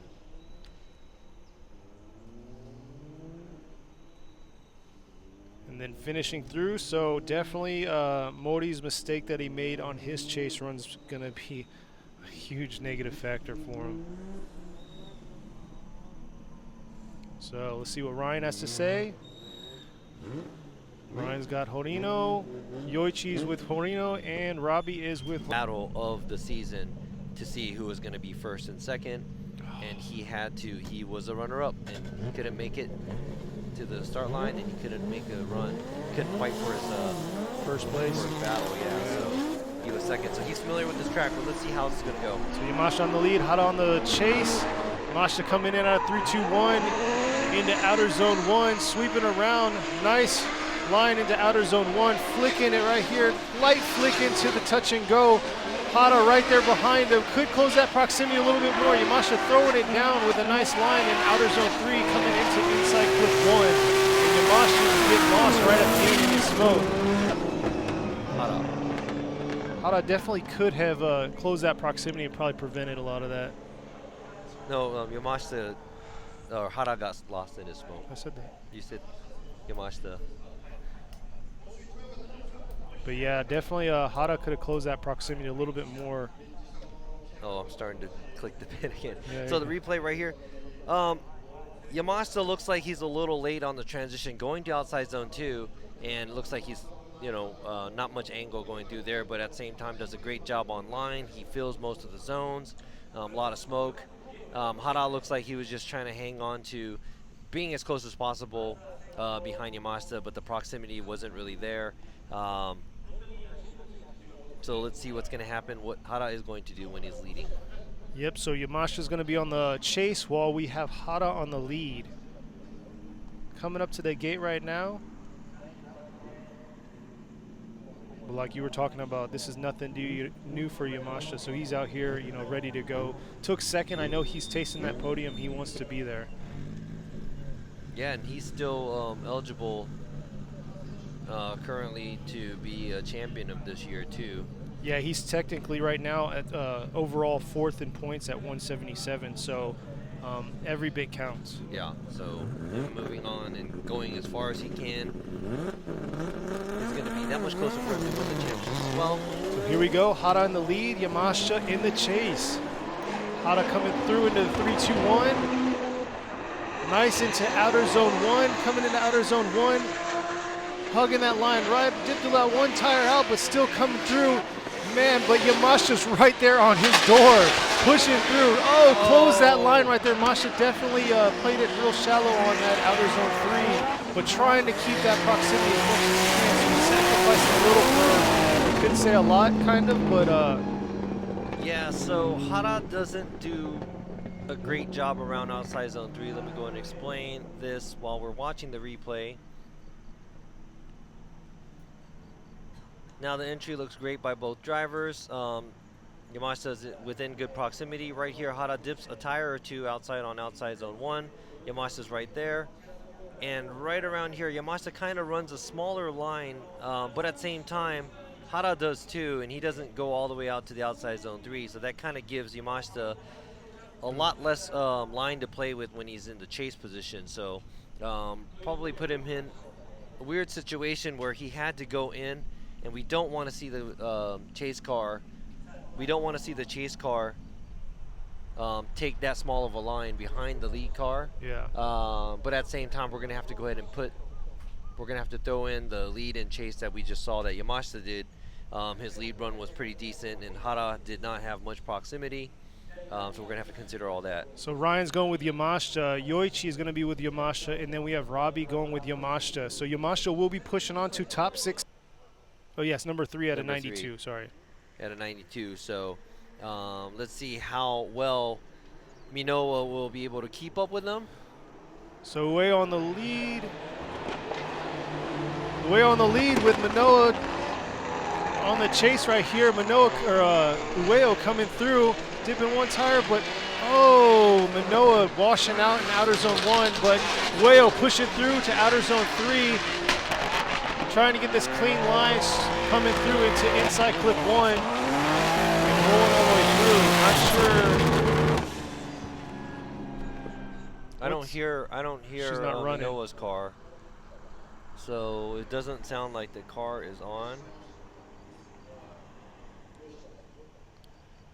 And then finishing through, so definitely Mori's mistake that he made on his chase run's gonna be a huge negative factor for him. So let's see what Ryan has to say. Ryan's got Horino, Yoichi's with Horino, and Robbie is with... Battle of the season to see who was going to be first and second, and he was a runner-up, and he couldn't make it to the start line, and he couldn't make a run. Couldn't fight for his first place. First battle, yeah. So he was second. So he's familiar with this track, but let's see how this is going to go. So Yamashita on the lead, Hara on the chase. Yamashita coming in at 3-2-1 into outer zone 1, sweeping around. Nice line into outer zone 1, flicking it right here. Light flick into the touch and go. Hara right there behind him. Could close that proximity a little bit more. Yamashita throwing it down with a nice line in outer zone 3, coming into inside clip 1. And Yamashita getting lost right at the end in the smoke. Hara definitely could have closed that proximity and probably prevented a lot of that. No, Yamashita, or Hara got lost in his smoke. I said that. You said Yamashita. But yeah, definitely Hara could have closed that proximity a little bit more. Oh, I'm starting to click the pin again. Yeah, so the replay right here. Yamashita looks like he's a little late on the transition going to outside zone 2, and looks like he's, you know, not much angle going through there, but at the same time does a great job on line. He fills most of the zones, a lot of smoke. Hara looks like he was just trying to hang on to being as close as possible behind Yamashita, but the proximity wasn't really there. So let's see what's going to happen, what Hara is going to do when he's leading. Yep, so Yamashita's going to be on the chase while we have Hara on the lead. Coming up to the gate right now. But like you were talking about, this is nothing new for Yamashita, so he's out here, you know, ready to go. Took second. I know he's tasting that podium. He wants to be there. Yeah, and he's still eligible currently to be a champion of this year too. Yeah, he's technically right now at overall 4th in points at 177, so every bit counts. Yeah, so moving on and going as far as he can is going to be that much closer for him to win the championship as well. So here we go, Hara in the lead, Yamashita in the chase. Hara coming through into the 3-2-1. Nice into outer zone 1, coming into outer zone 1. Hugging that line right, dipped that one tire out, but still coming through. Man, but Yamashita's right there on his door, pushing through. Oh, closed that line right there. Yamashita definitely played it real shallow on that outer zone 3, but trying to keep that proximity as much as he can. So he's sacrificing a little for, I couldn't say a lot, kind of, but yeah, so Hara doesn't do a great job around outside zone 3. Let me go and explain this while we're watching the replay. Now the entry looks great by both drivers. Yamashita's within good proximity. Right here, Hara dips a tire or two outside on outside zone 1. Yamashita's right there. And right around here, Yamashita kind of runs a smaller line, but at the same time, Hara does too, and he doesn't go all the way out to the outside zone 3, so that kind of gives Yamashita a lot less line to play with when he's in the chase position. So probably put him in a weird situation where he had to go in, and we don't want to see the chase car. We don't want to see the chase car take that small of a line behind the lead car. Yeah. But at the same time, we're gonna have to go ahead and we're gonna have to throw in the lead and chase that we just saw that Yamashita did. His lead run was pretty decent, and Hara did not have much proximity. So we're gonna have to consider all that. So Ryan's going with Yamashita. Yoichi is going to be with Yamashita, and then we have Robbie going with Yamashita. So Yamashita will be pushing on to top 6. Oh yes, number 3 at a 92. Sorry. At a 92. So let's see how well Minoa will be able to keep up with them. So Ueo on the lead. Ueo on the lead with Manoa on the chase right here. Ueo coming through, dipping one tire, but Manoa washing out in outer zone 1, but Ueo pushing through to outer zone 3, trying to get this clean line coming through into inside clip 1 and rolling all the way through. Not sure. I don't hear She's not running. Minoa's car, so it doesn't sound like the car is on.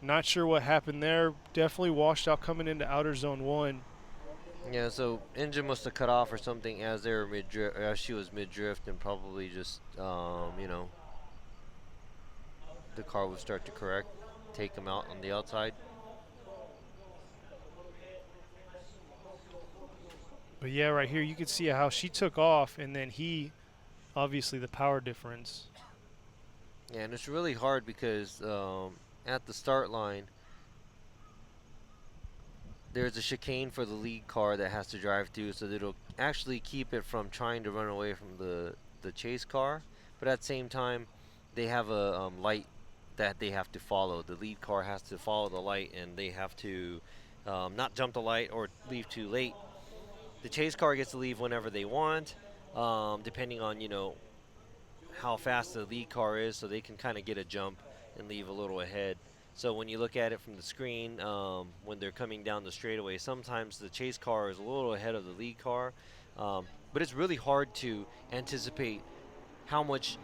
Not sure what happened there. Definitely washed out coming into outer zone 1. Yeah, so engine must have cut off or something as they were mid-drift, as she was mid-drift, and probably just you know, the car would start to correct, take them out on the outside. But yeah, right here you can see how she took off, and then he, obviously the power difference. Yeah, and it's really hard because at the start line, there's a chicane for the lead car that has to drive through, so that it'll actually keep it from trying to run away from the chase car. But at the same time, they have a light that they have to follow. The lead car has to follow the light, and they have to not jump the light or leave too late. The chase car gets to leave whenever they want, depending on, you know, how fast the lead car is, so they can kind of get a jump and leave a little ahead. So when you look at it from the screen, when they're coming down the straightaway, sometimes the chase car is a little ahead of the lead car, but it's really hard to anticipate how much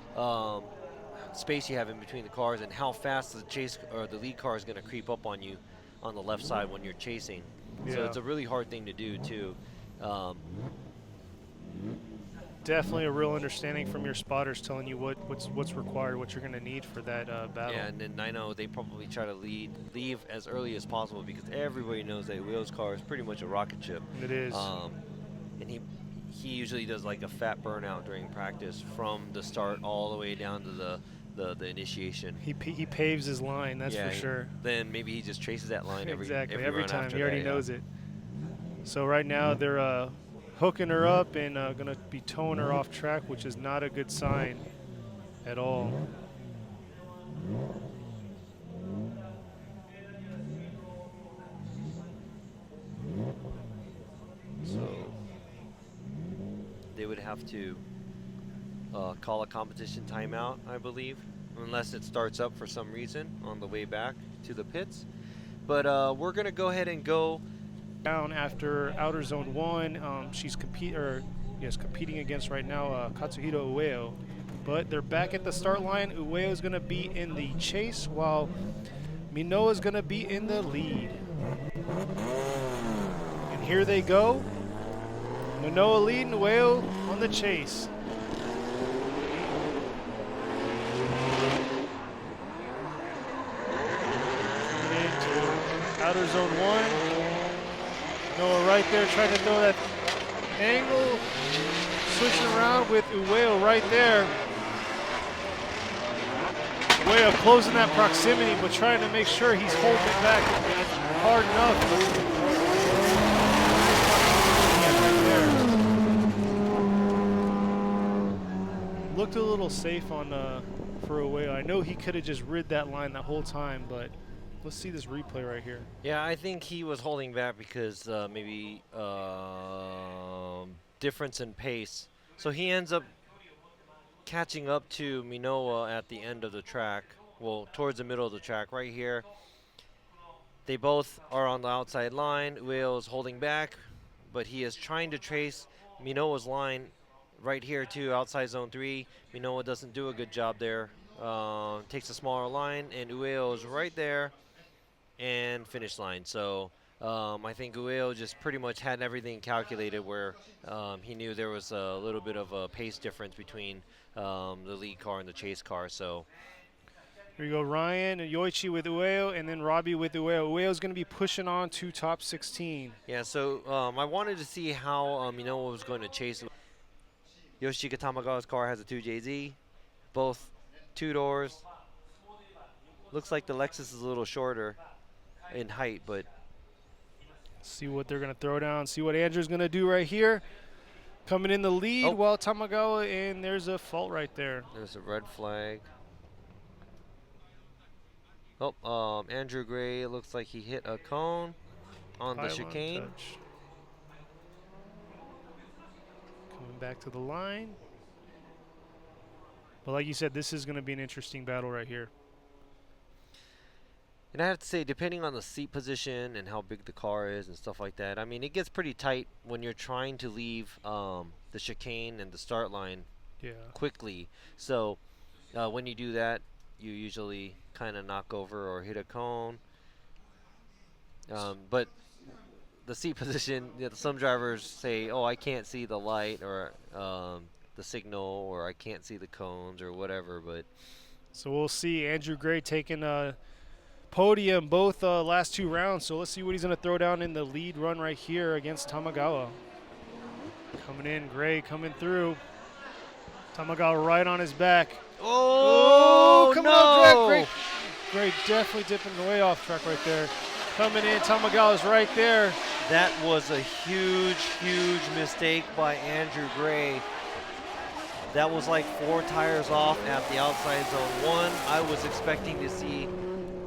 space you have in between the cars and how fast the chase or the lead car is going to creep up on you on the left side when you're chasing. Yeah. So it's a really hard thing to do too. Definitely a real understanding from your spotters telling you what's required, what you're going to need for that battle. Yeah, and then I know they probably try to leave as early as possible because everybody knows that Will's car is pretty much a rocket ship. It is. And he usually does like a fat burnout during practice from the start all the way down to the initiation. He paves his line, that's for sure. Then maybe he just traces that line every run time. after He already that, knows it. So right now they're hooking her up and going to be towing her off track, which is not a good sign at all. So they would have to call a competition timeout, I believe, unless it starts up for some reason on the way back to the pits. But we're going to go ahead and go down after outer zone 1. She's competing against right now Katsuhiro Ueo, but they're back at the start line. Ueo is going to be in the chase while Mino is going to be in the lead. And here they go. Manoa leading, Ueo on the chase. Coming into outer zone 1. Noah right there trying to throw that angle, switching around with Ueo right there. Ueo closing that proximity, but trying to make sure he's holding it back hard enough. Looked a little safe on for Ueo. I know he could have just rid that line the whole time, but Let's see this replay right here. Yeah, I think he was holding back because maybe difference in pace. So he ends up catching up to Minowa at the end of the track. Well, towards the middle of the track right here. They both are on the outside line. Ueo is holding back, but he is trying to trace Minowa's line right here too, outside zone 3. Minowa doesn't do a good job there. Takes a smaller line, and Ueo is right there and finish line. So I think Ueo just pretty much had everything calculated where he knew there was a little bit of a pace difference between the lead car and the chase car. So Here we go, Ryan and Yoichi with Ueo, and then Robbie with Ueo. Ueo's going to be pushing on to top 16. yeah, so I wanted to see how Minowa was going to chase. Yoshika Tamagawa's car has a 2JZ, both 2 doors. Looks like the Lexus is a little shorter in height, but See what they're going to throw down. See what Andrew's going to do right here. Coming in the lead while Tamagawa, and there's a fault right there. there's a red flag. Andrew Gray, it looks like he hit a cone on the Pylon chicane. touch. Coming back to the line. But like you said, this is going to be an interesting battle right here. And I have to say, depending on the seat position and how big the car is and stuff like that, I mean, it gets pretty tight when you're trying to leave the chicane and the start line quickly. So when you do that, you usually kind of knock over or hit a cone. But the seat position, some drivers say, oh, I can't see the light or the signal, or I can't see the cones or whatever. But so we'll see Andrew Gray taking a podium both last 2 rounds. So let's see what he's going to throw down in the lead run right here against Tamagawa. Coming in, Gray coming through. Tamagawa right on his back. oh coming no! off track. Gray definitely dipping way off track right there. Coming in, Tamagawa's right there. That was a huge, huge mistake by Andrew Gray. That was like 4 tires off at the outside zone 1. I was expecting to see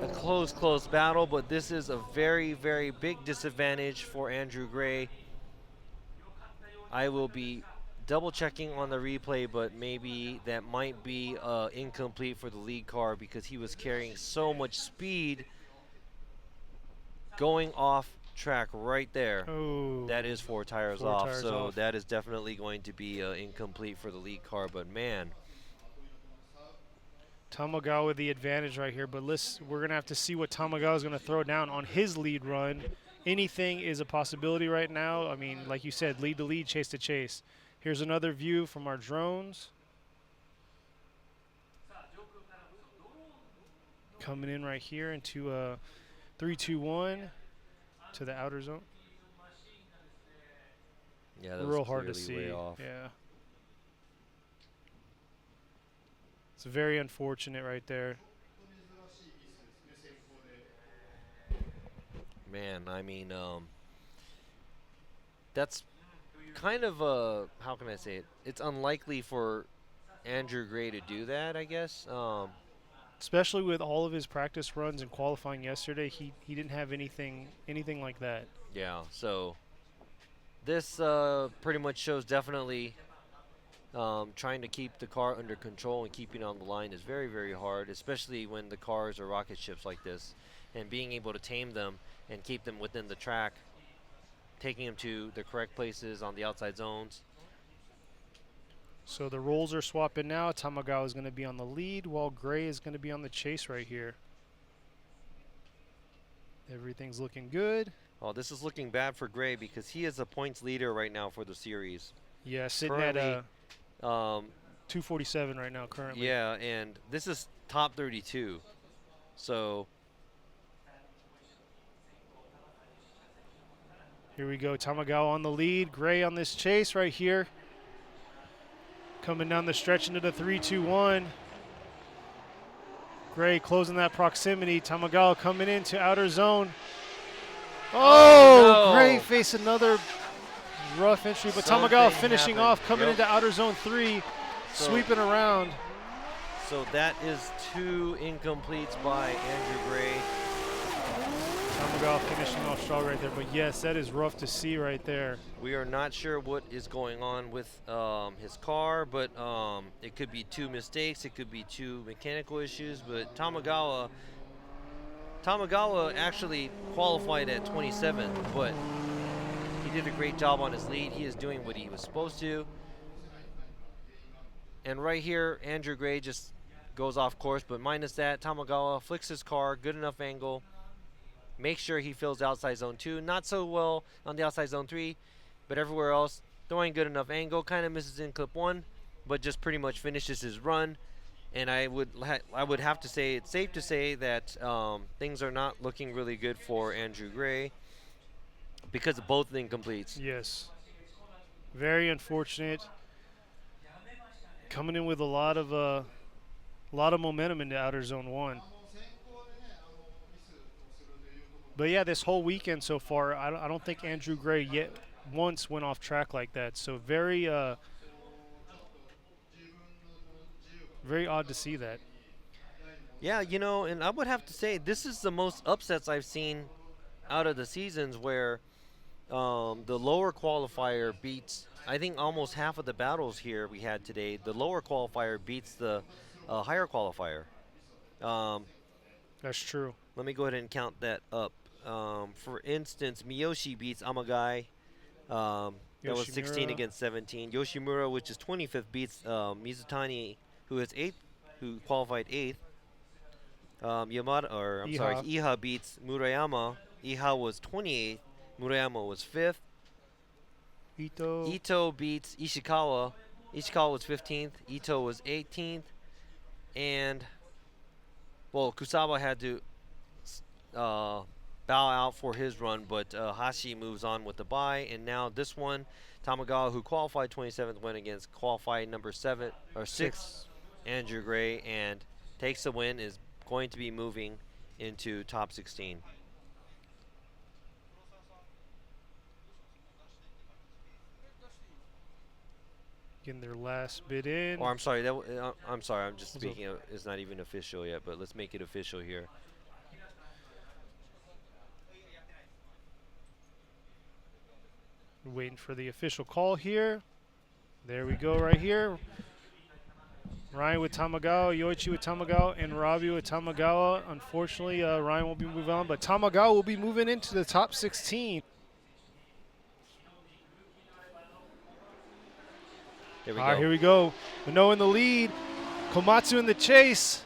a close battle, but this is a very, very big disadvantage for Andrew Gray. I will be double checking on the replay, but maybe that might be incomplete for the lead car because he was carrying so much speed going off track right there. Oh, That is 4 tires 4 off, tires so off. that is definitely going to be incomplete for the lead car, but man. Tamagawa with the advantage right here, but we're going to have to see what Tamagawa is going to throw down on his lead run. Anything is a possibility right now. I mean, like you said, lead to lead, chase to chase. Here's another view from our drones. Coming in right here into a 3-2-1 to the outer zone. Yeah, that Real was hard to clearly see. way off. Yeah. It's very unfortunate right there. Man, I mean, that's kind of how can I say it? It's unlikely for Andrew Gray to do that, I guess. Especially with all of his practice runs and qualifying yesterday, he didn't have anything like that. Yeah, so this pretty much shows definitely trying to keep the car under control and keeping on the line is very, very hard, especially when the cars are rocket ships like this. And being able to tame them and keep them within the track, taking them to the correct places on the outside zones. So the roles are swapping now. Tamagawa is going to be on the lead while Gray is going to be on the chase right here. Everything's looking good. Oh, this is looking bad for Gray because he is a points leader right now for the series. Yeah, sitting Currently, at 247 right now currently. Yeah, and this is top 32. So here we go. Tamagawa on the lead. Gray on this chase right here. Coming down the stretch into the 3-2-1. Gray closing that proximity. Tamagawa coming into outer zone. Oh, no. Gray faced another rough entry, but Something Tamagawa finishing happened. off, coming into outer zone 3, sweeping around. So that is 2 incompletes by Andrew Gray. Tamagawa finishing off strong right there. But yes, that is rough to see right there. We are not sure what is going on with his car, but it could be 2 mistakes, it could be 2 mechanical issues, but Tamagawa actually qualified at 27th, but he did a great job on his lead. He is doing what he was supposed to. And right here, Andrew Gray just goes off course, but minus that, Tamagawa flicks his car, good enough angle, makes sure he fills outside zone 2. Not so well on the outside zone 3, but everywhere else, throwing good enough angle, kind of misses in clip 1, but just pretty much finishes his run. And I would have to say it's safe to say that things are not looking really good for Andrew Gray because of both incompletes. Yes. Very unfortunate. Coming in with a lot of momentum into outer zone 1. But yeah, this whole weekend so far, I don't think Andrew Gray yet once went off track like that. So very odd to see that. Yeah, you know, and I would have to say this is the most upsets I've seen out of the seasons where the lower qualifier beats, I think almost half of the battles here we had today, the lower qualifier beats the higher qualifier. That's true. Let me go ahead and count that up. For instance, Miyoshi beats Amagai. That was 16 Yoshimura. against 17. Yoshimura, which is 25th, beats Mizutani, who is 8th, who qualified 8th. Yamada, or I'm sorry, Iha beats Murayama. Iha was 28th. Murayama was 5th. Ito beats Ishikawa. Ishikawa was 15th. Ito was 18th. And, well, Kusawa had to bow out for his run, but Hashi moves on with the bye. And now this one, Tamagawa, who qualified 27th, went against qualified number 7 or 6, Andrew Gray, and takes the win, is going to be moving into top 16. Getting their last bit in. Or I'm sorry, I'm sorry, I'm just speaking. It's not even official yet, but let's make it official here. Waiting for the official call here. There we go right here. Ryan with Tamagawa, Yoichi with Tamagawa, and Robbie with Tamagawa. Unfortunately, Ryan won't be moving on, but Tamagawa will be moving into the top 16. There we All go. right, here we go. Mino in the lead. Komatsu in the chase.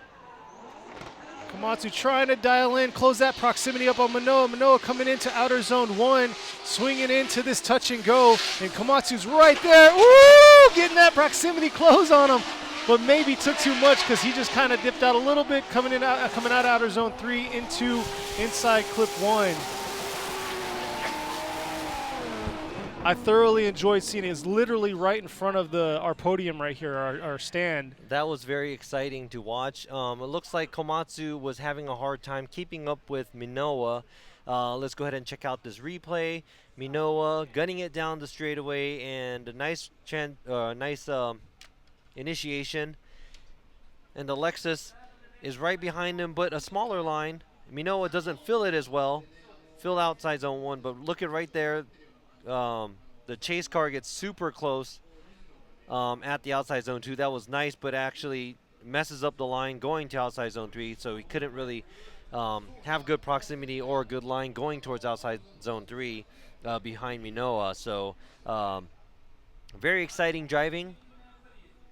Komatsu trying to dial in, close that proximity up on Manoa. Manoa coming into outer zone 1, swinging into this touch and go, and Komatsu's right there. Woo! Getting that proximity close on him, but maybe took too much because he just kind of dipped out a little bit, coming out of outer zone 3 into inside clip 1. I thoroughly enjoyed seeing it. It's literally right in front of our podium right here, our stand. That was very exciting to watch. It looks like Komatsu was having a hard time keeping up with Minoa. Let's go ahead and check out this replay. Minoa gunning it down the straightaway, and a nice initiation. And the Lexus is right behind him, but a smaller line. Minoa doesn't fill it as well. Fill outside zone 1, but look at right there. The chase car gets super close at the outside zone 2. That was nice, but actually messes up the line going to outside zone 3, so he couldn't really have good proximity or a good line going towards outside zone 3 behind Minoa. So very exciting driving,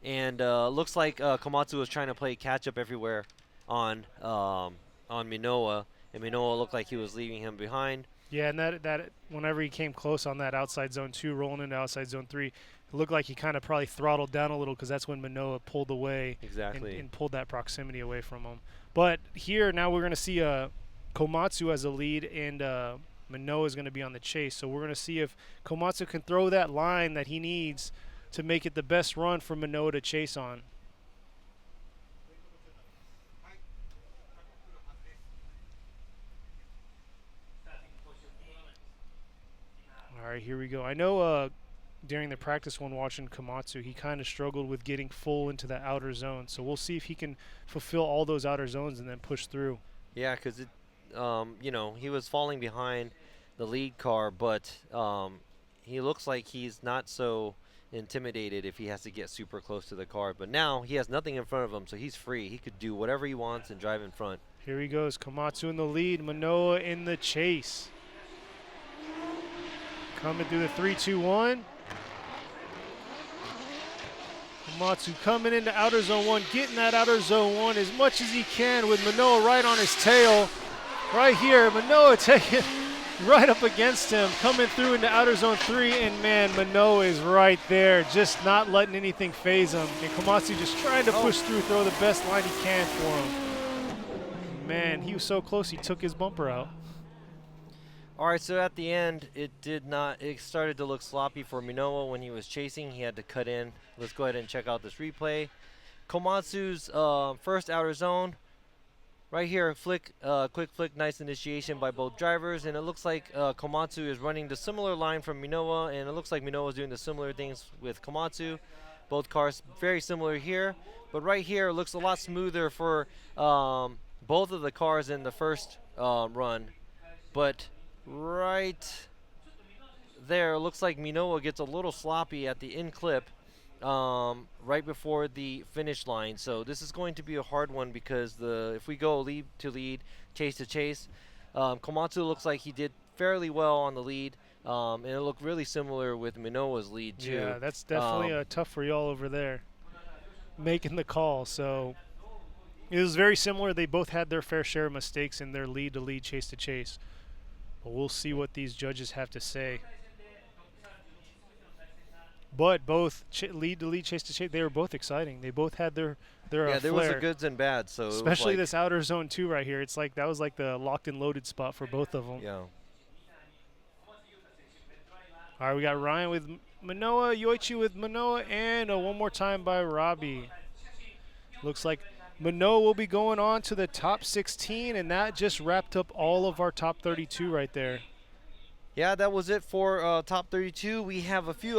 and looks like Komatsu was trying to play catch up everywhere on Minoa, and Minoa looked like he was leaving him behind. Yeah, and that whenever he came close on that outside zone 2, rolling into outside zone 3, it looked like he kind of probably throttled down a little because that's when Manoa pulled away. Exactly. And pulled that proximity away from him. But here now we're going to see Komatsu as a lead, and Manoa is going to be on the chase. So we're going to see if Komatsu can throw that line that he needs to make it the best run for Manoa to chase on. All right, here we go. I know during the practice one watching Komatsu, he kind of struggled with getting full into the outer zone. So we'll see if he can fulfill all those outer zones and then push through. Yeah, because you know, he was falling behind the lead car, but he looks like he's not so intimidated if he has to get super close to the car. But now he has nothing in front of him, so he's free. He could do whatever he wants and drive in front. Here he goes. Komatsu in the lead. Manoa in the chase. Coming through the 3-2-1. Komatsu coming into outer zone 1, getting that outer zone 1 as much as he can with Manoa right on his tail. Right here, Manoa taking right up against him, coming through into outer zone 3, and man, Manoa is right there, just not letting anything phase him. And Komatsu just trying to push through, throw the best line he can for him. Man, he was so close, he took his bumper out. All right, so at the end, it started to look sloppy for Minowa when he was chasing. He had to cut in. Let's go ahead and check out this replay. Komatsu's first outer zone. Right here, quick flick, nice initiation by both drivers. And it looks like Komatsu is running the similar line from Minowa, and it looks like Minowa is doing the similar things with Komatsu. Both cars very similar here. But right here, it looks a lot smoother for both of the cars in the first run. But right there, looks like Minowa gets a little sloppy at the in clip right before the finish line. So this is going to be a hard one because if we go lead to lead, chase to chase, Komatsu looks like he did fairly well on the lead, and it looked really similar with Minowa's lead too. Yeah, that's definitely tough for y'all over there making the call. So it was very similar. They both had their fair share of mistakes in their lead to lead, chase to chase. But we'll see what these judges have to say. But both lead to lead, chase to chase, they were both exciting. They both had their yeah, there was flair. a goods and bads. So especially this outer zone 2 right here. It's like that was like the locked and loaded spot for both of them. Yeah. All right, we got Ryan with Manoa, Yoichi with Manoa, and one more time by Robbie. Looks like Manoa will be going on to the top 16, and that just wrapped up all of our top 32 right there. Yeah, that was it for top 32. We have a few